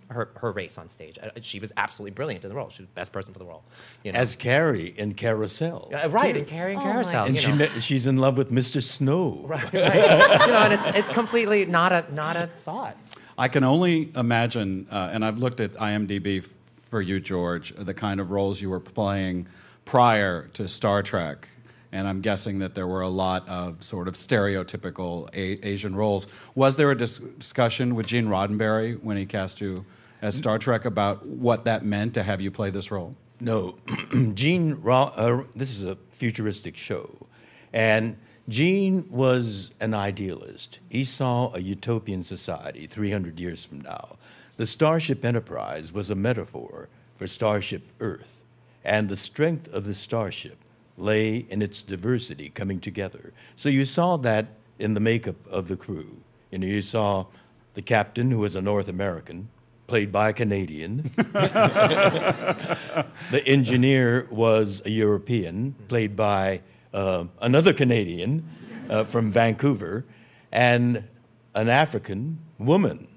her race on stage. She was absolutely brilliant in the role. She was the best person for the role. As Carrie in Carousel. Right, in Carrie and Carousel. And she's in love with Mr. Snow. Right. And it's completely not a thought. I can only imagine, and I've looked at IMDb for you, George, the kind of roles you were playing prior to Star Trek. And I'm guessing that there were a lot of sort of stereotypical Asian roles. Was there a discussion with Gene Roddenberry when he cast you as Star Trek about what that meant to have you play this role? No. This is a futuristic show. And Gene was an idealist. He saw a utopian society 300 years from now. The Starship Enterprise was a metaphor for Starship Earth. And the strength of the starship lay in its diversity coming together. So you saw that in the makeup of the crew. You saw the captain, who was a North American, played by a Canadian. The engineer was a European, played by another Canadian from Vancouver, and an African woman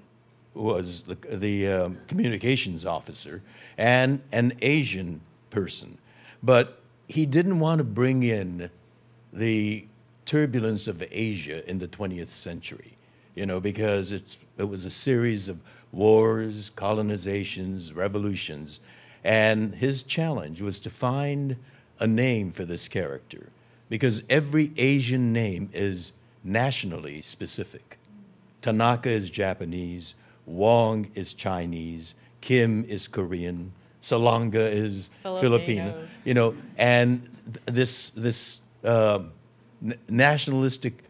was the communications officer, and an Asian person. But he didn't want to bring in the turbulence of Asia in the 20th century, because it was a series of wars, colonizations, revolutions. And his challenge was to find a name for this character, because every Asian name is nationally specific. Tanaka is Japanese, Wong is Chinese, Kim is Korean, Salonga is Filipino. And this nationalistic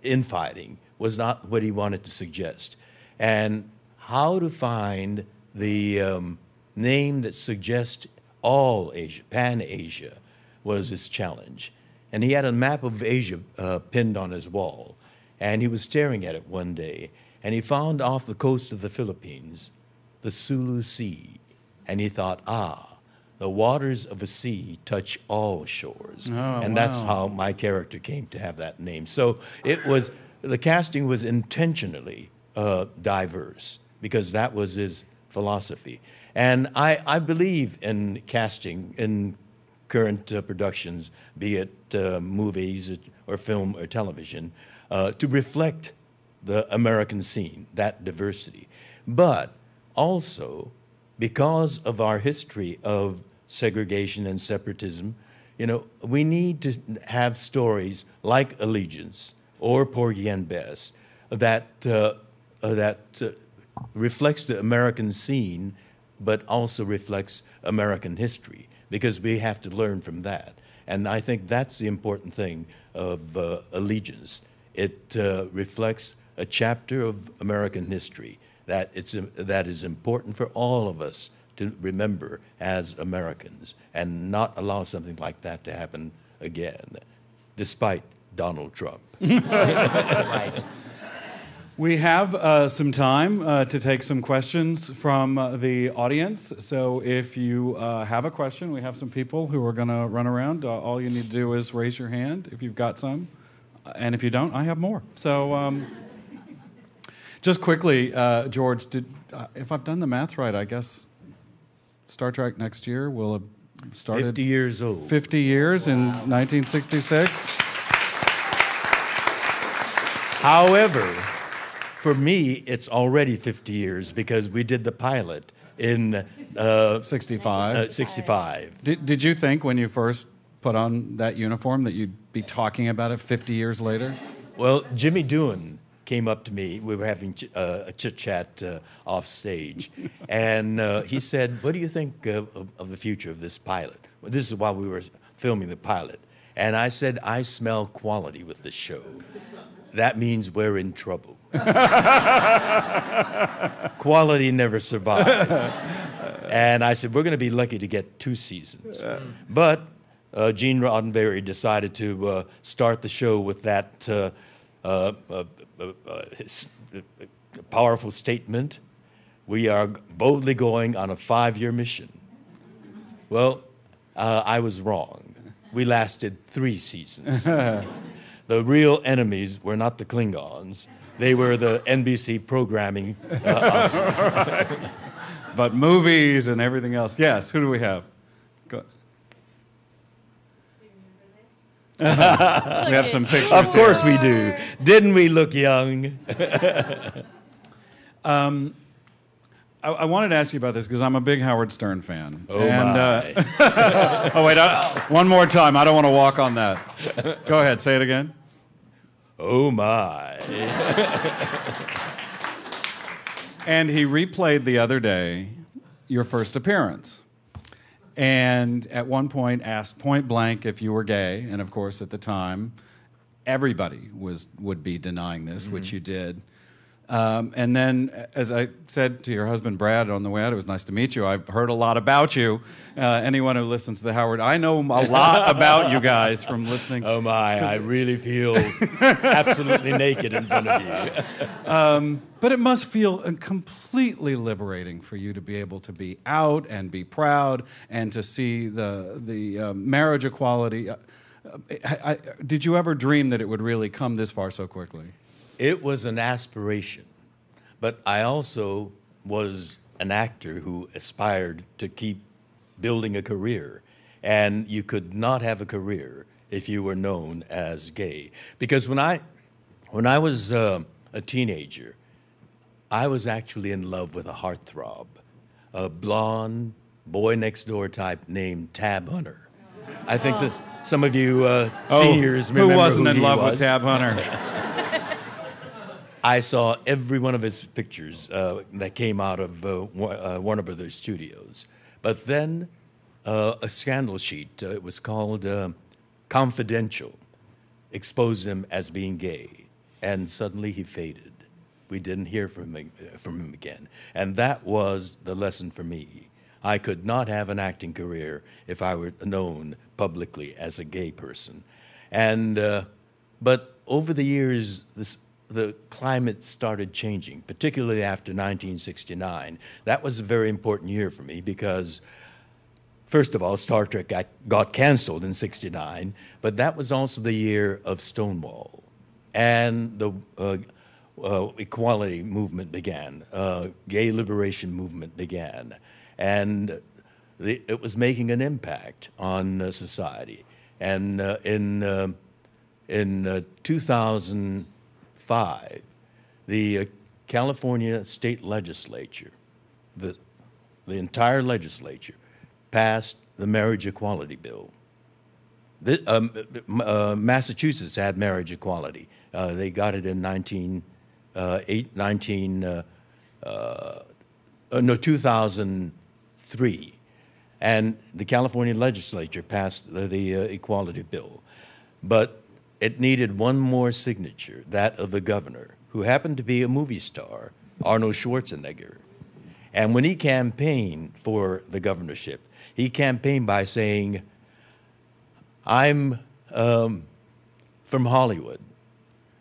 infighting was not what he wanted to suggest. And how to find the name that suggests all Asia, Pan-Asia, was his challenge. And he had a map of Asia pinned on his wall. And he was staring at it one day, and he found off the coast of the Philippines the Sulu Sea. And he thought, the waters of a sea touch all shores. And that's how my character came to have that name. So the casting was intentionally diverse, because that was his philosophy. And I believe in casting in current productions, be it movies or film or television, to reflect the American scene, that diversity. But also, because of our history of segregation and separatism, we need to have stories like Allegiance or Porgy and Bess that reflects the American scene, but also reflects American history, because we have to learn from that. And I think that's the important thing of Allegiance. It reflects a chapter of American history that is important for all of us to remember as Americans, and not allow something like that to happen again, despite Donald Trump. Right. We have some time to take some questions from the audience. So if you have a question, we have some people who are going to run around. All you need to do is raise your hand if you've got some. And if you don't, I have more. So just quickly, George, if I've done the math right, I guess Star Trek next year will have started 50 years old. 50 years in 1966. However, for me, it's already 50 years, because we did the pilot in 65. 65. Did you think when you first put on that uniform that you'd be talking about it 50 years later? Well, Jimmy Doohan came up to me. We were having a chit-chat off stage. And he said, what do you think of the future of this pilot? Well, this is while we were filming the pilot. And I said, I smell quality with this show. That means we're in trouble. Quality never survives. And I said, we're going to be lucky to get 2 seasons. But Gene Roddenberry decided to start the show with that powerful statement: we are boldly going on a 5-year mission. Well, I was wrong. We lasted 3 seasons. The real enemies were not the Klingons. They were the NBC programming officers. But movies and everything else. Yes, who do we have? Go. We have some pictures. Of course we do. Didn't we look young? I wanted to ask you about this because I'm a big Howard Stern fan. Oh, my. Oh, wait, one more time. I don't want to walk on that. Go ahead, say it again. Oh, my. And he replayed the other day your first appearance. And at one point asked point blank if you were gay. And of course, at the time, everybody would be denying this, which you did. And then, as I said to your husband, Brad, on the way out, it was nice to meet you. I've heard a lot about you. Anyone who listens to the Howard, I know a lot about you guys from listening. Oh, my. I really feel absolutely naked in front of you. But it must feel completely liberating for you to be able to be out and be proud and to see the marriage equality. Did you ever dream that it would really come this far so quickly? It was an aspiration, but I also was an actor who aspired to keep building a career, and you could not have a career if you were known as gay. Because when I was a teenager, I was actually in love with a heartthrob, a blonde boy next door type named Tab Hunter. I think that some of you seniors remember who wasn't who in he love was. with Tab Hunter. I saw every one of his pictures that came out of Warner Brothers Studios. But then a scandal sheet, it was called Confidential, exposed him as being gay. And suddenly he faded. We didn't hear from him again. And that was the lesson for me. I could not have an acting career if I were known publicly as a gay person. And but over the years, the climate started changing, particularly after 1969. That was a very important year for me because, first of all, Star Trek got canceled in '69, but that was also the year of Stonewall. And the equality movement began, gay liberation movement began. And it was making an impact on society. And in 2005, the California state legislature, the entire legislature, passed the marriage equality bill. Massachusetts had marriage equality. They got it in 2003. And the California legislature passed the equality bill. But it needed one more signature, that of the governor, who happened to be a movie star, Arnold Schwarzenegger. And when he campaigned for the governorship, he campaigned by saying, I'm from Hollywood.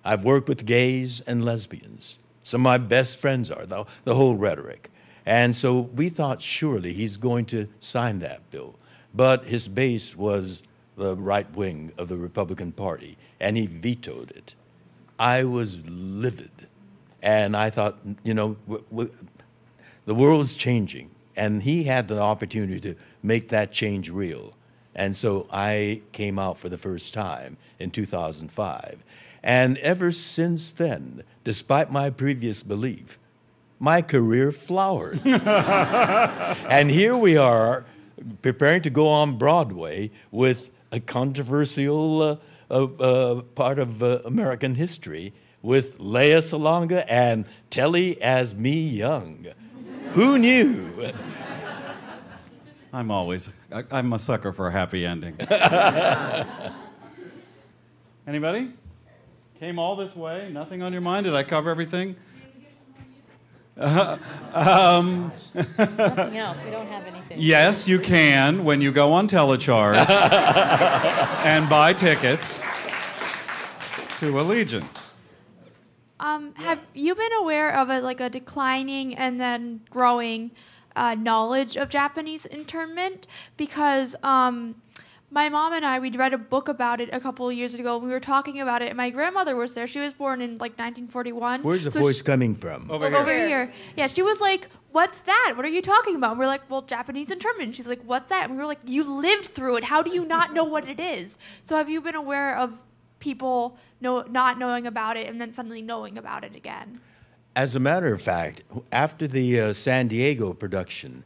I've worked with gays and lesbians. Some of my best friends are, the whole rhetoric. And so we thought surely he's going to sign that bill. But his base was the right wing of the Republican Party, and he vetoed it. I was livid. And I thought, you know, the world's changing. And he had the opportunity to make that change real. And so I came out for the first time in 2005. And ever since then, despite my previous belief, my career flowered. And here we are, preparing to go on Broadway with a controversial part of American history with Leia Salonga and Telly as me young. Who knew? I'm a sucker for a happy ending. Anybody? Came all this way? Nothing on your mind? Did I cover everything? Nothing else. We don't have anything. Yes, you can when you go on Telecharge and buy tickets to Allegiance. Have you been aware of a declining and then growing knowledge of Japanese internment? Because my mom and we'd read a book about it a couple of years ago. We were talking about it, and my grandmother was there. She was born in 1941. Where's the voice coming from? Over Over here. Yeah, she was like, "What's that? What are you talking about?" And we're like, "Well, Japanese internment." And she's like, "What's that?" And we were like, "You lived through it. How do you not know what it is?" So have you been aware of people not knowing about it and then suddenly knowing about it again? As a matter of fact, after the San Diego production,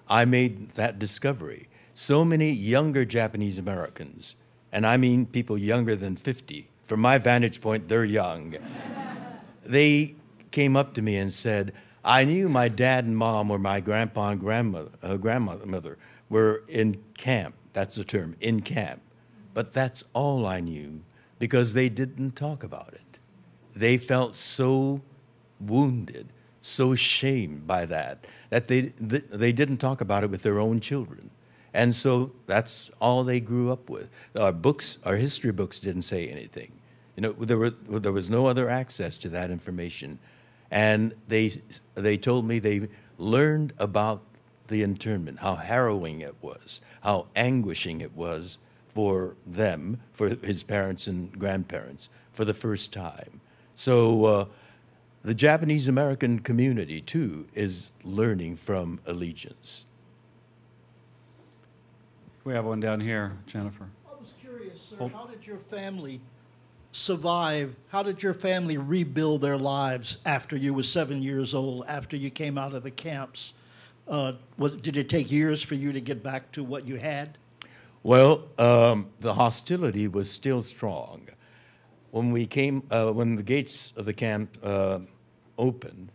I made that discovery. So many younger Japanese Americans, and I mean people younger than 50, from my vantage point, they're young, they came up to me and said, I knew my dad and mom or my grandpa and grandmother were in camp. That's the term, in camp. But that's all I knew because they didn't talk about it. They felt so wounded, so shamed by that they didn't talk about it with their own children. And so that's all they grew up with. Our history books didn't say anything. There was no other access to that information. And they told me they learned about the internment, how harrowing it was, how anguishing it was for them, for his parents and grandparents, for the first time. So the Japanese American community, too, is learning from Allegiance. We have one down here, Jennifer. I was curious, sir, how did your family survive? How did your family rebuild their lives after you were 7 years old, after you came out of the camps? Did it take years for you to get back to what you had? Well, the hostility was still strong. When the gates of the camp opened,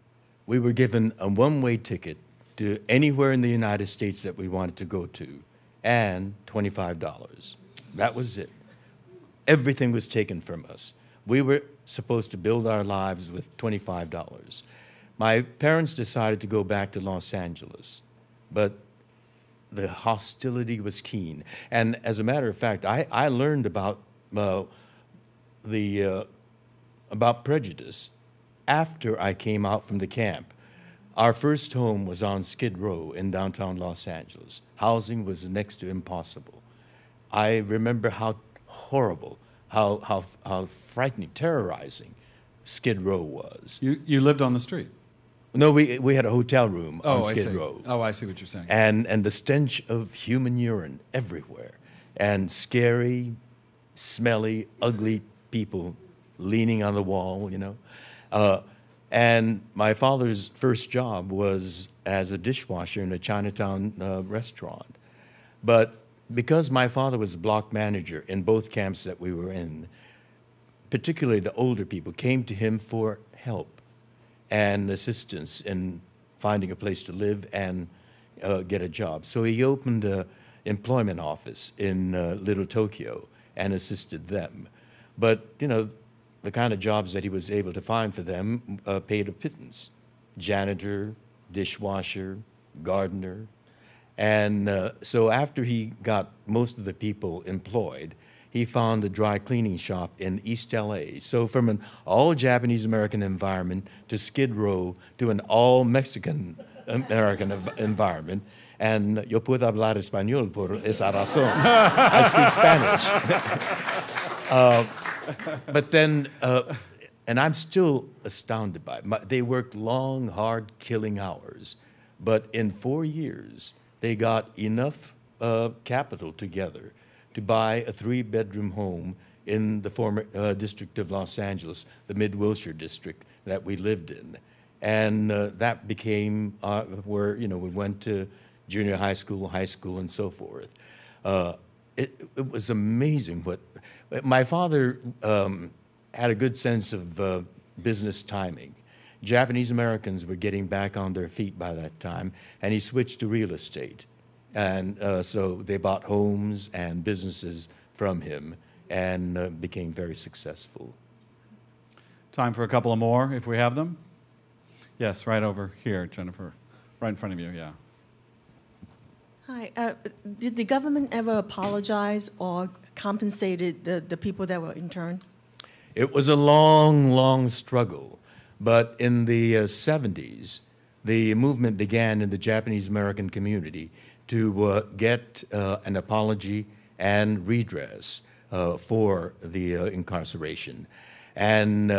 we were given a one-way ticket to anywhere in the United States that we wanted to go to, and $25. That was it. Everything was taken from us. We were supposed to build our lives with $25. My parents decided to go back to Los Angeles, but the hostility was keen. And as a matter of fact, I learned about prejudice after I came out from the camp. Our first home was on Skid Row in downtown Los Angeles. Housing was next to impossible. I remember how horrible, how frightening, terrorizing Skid Row was. You lived on the street? No, we had a hotel room on I Skid see. Row. Oh, I see what you're saying. And the stench of human urine everywhere. And scary, smelly, ugly people leaning on the wall, and my father's first job was as a dishwasher in a Chinatown restaurant. But because my father was a block manager in both camps that we were in, particularly the older people came to him for help and assistance in finding a place to live and get a job. So he opened an employment office in Little Tokyo and assisted them. But, the kind of jobs that he was able to find for them paid a pittance. Janitor, dishwasher, gardener. And so after he got most of the people employed, he found a dry cleaning shop in East LA. So from an all-Japanese American environment to Skid Row to an all-Mexican American environment. And yo puedo hablar español por esa razón. I speak Spanish. But then, and I'm still astounded by it. They worked long, hard, killing hours. But in 4 years, they got enough capital together to buy a 3-bedroom home in the former district of Los Angeles, the Mid-Wilshire district that we lived in. And that became where, we went to junior high school, and so forth. It was amazing what my father had a good sense of business timing. Japanese Americans were getting back on their feet by that time, and he switched to real estate. And so they bought homes and businesses from him and became very successful. Time for a couple of more, if we have them. Yes, right over here, Jennifer. Right in front of you, yeah. Hi. Did the government ever apologize or compensated the people that were interned? It was a long, long struggle, but in the 70s, the movement began in the Japanese American community to get an apology and redress for the incarceration. And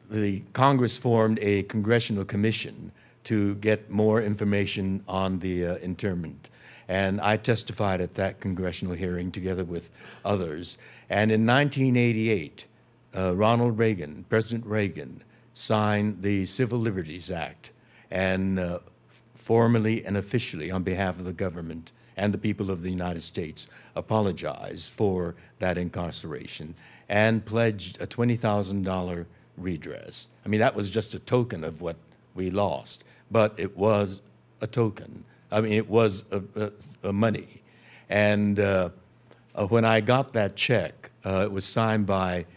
the Congress formed a congressional commission to get more information on the internment. And I testified at that congressional hearing together with others. And in 1988, President Reagan, signed the Civil Liberties Act and formally and officially, on behalf of the government and the people of the United States, apologized for that incarceration and pledged a $20,000 redress. I mean, that was just a token of what we lost, but it was a token. I mean, it was a money. And when I got that check, it was signed by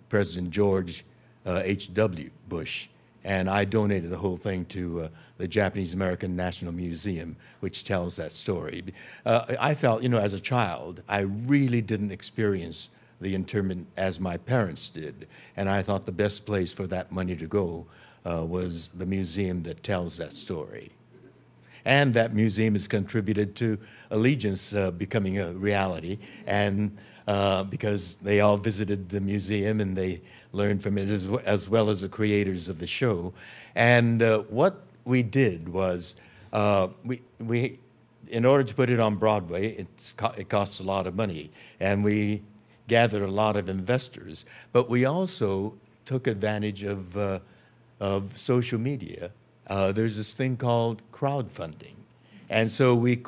President George H.W. Bush, and I donated the whole thing to the Japanese American National Museum, which tells that story. I felt, as a child, I really didn't experience the internment as my parents did, and I thought the best place for that money to go was the museum that tells that story. And that museum has contributed to Allegiance becoming a reality, and because they all visited the museum and they learned from it, as well as the creators of the show. And what we did was, we in order to put it on Broadway, it costs a lot of money, and we gathered a lot of investors. But we also took advantage of social media. There's this thing called crowdfunding. And so we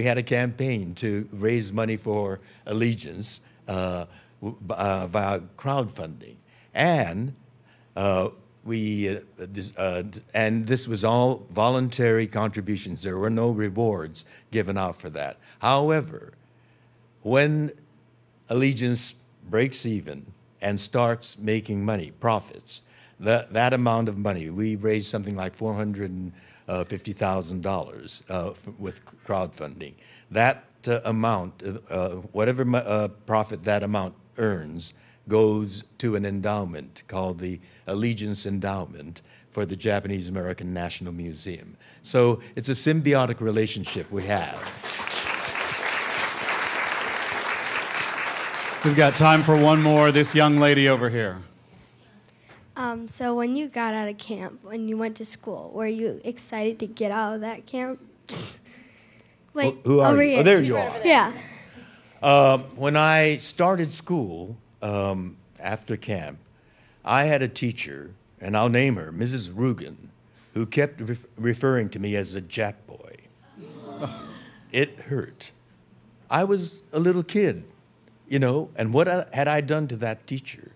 had a campaign to raise money for Allegiance via crowdfunding. And and this was all voluntary contributions. There were no rewards given out for that. However, when Allegiance breaks even and starts making money, profits, that amount of money, we raised something like $450,000 with crowdfunding. That amount, whatever profit that amount earns, goes to an endowment called the Allegiance Endowment for the Japanese American National Museum. So it's a symbiotic relationship we have. We've got time for one more. This young lady over here. So when you got out of camp, when you went to school, were you excited to get out of that camp? Like, who are you? Oh, there you are. Yeah. When I started school after camp, I had a teacher, and I'll name her, Mrs. Rugen, who kept referring to me as a Jap boy. It hurt. I was a little kid, and what had I done to that teacher?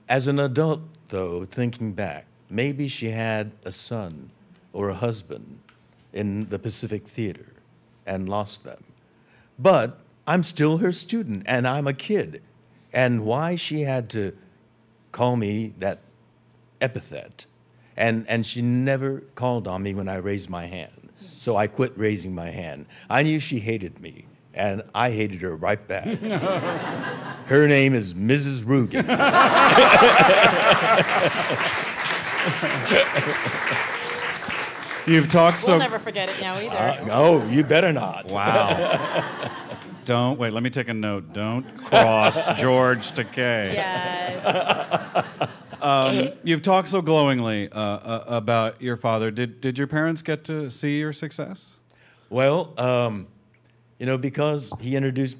As an adult, though, thinking back, maybe she had a son or a husband in the Pacific Theater and lost them. But I'm still her student, and I'm a kid. And why she had to call me that epithet, and she never called on me when I raised my hand. So I quit raising my hand. I knew she hated me, and I hated her right back. Her name is Mrs. Rugen. You've talked so... We'll never forget it now either. No, you better not. Wow. Wait, let me take a note. Don't cross George Takei. Yes. You've talked so glowingly about your father. Did your parents get to see your success? Well, because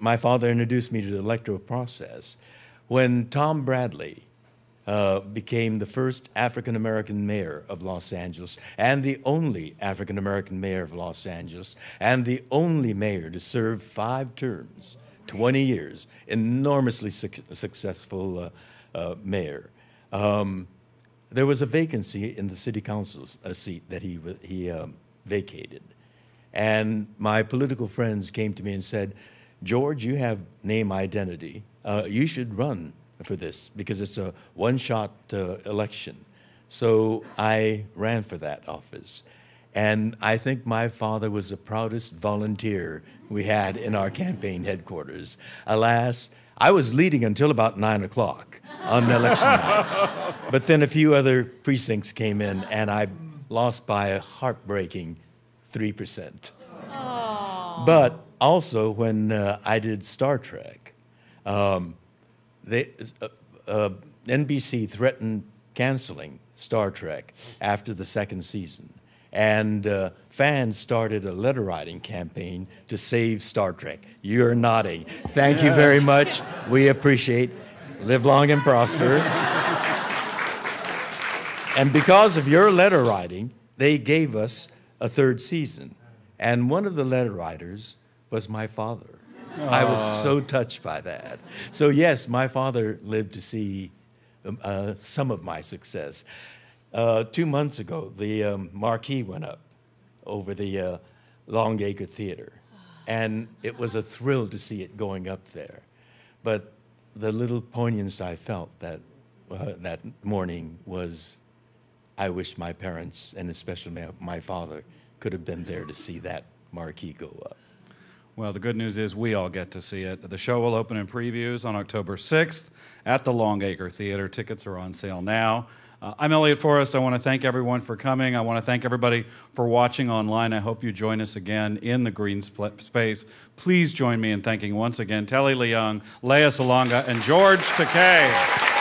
my father introduced me to the electoral process. When Tom Bradley became the first African-American mayor of Los Angeles and the only African-American mayor of Los Angeles and the only mayor to serve 5 terms, 20 years, enormously successful mayor. There was a vacancy in the city council seat that he vacated. And my political friends came to me and said, George, you have name identity. You should run for this because it's a one-shot election. So I ran for that office. And I think my father was the proudest volunteer we had in our campaign headquarters. Alas, I was leading until about 9 o'clock on election night. But then a few other precincts came in, and I lost by a heartbreaking 3%. Aww. But also, when I did Star Trek, NBC threatened canceling Star Trek after the second season. And fans started a letter writing campaign to save Star Trek. You're nodding. Thank you very much. We appreciate. Live long and prosper. And because of your letter writing, they gave us a third season. And one of the letter writers was my father. I was so touched by that. So yes, my father lived to see some of my success. 2 months ago, the marquee went up over the Longacre Theater, and it was a thrill to see it going up there. But the little poignance I felt that morning was, I wish my parents, and especially my father, could have been there to see that marquee go up. Well, the good news is we all get to see it. The show will open in previews on October 6th at the Longacre Theater. Tickets are on sale now. I'm Elliot Forrest. I want to thank everyone for coming. I want to thank everybody for watching online. I hope you join us again in the green space. Please join me in thanking once again Telly, Leung, Salonga, and George Takei.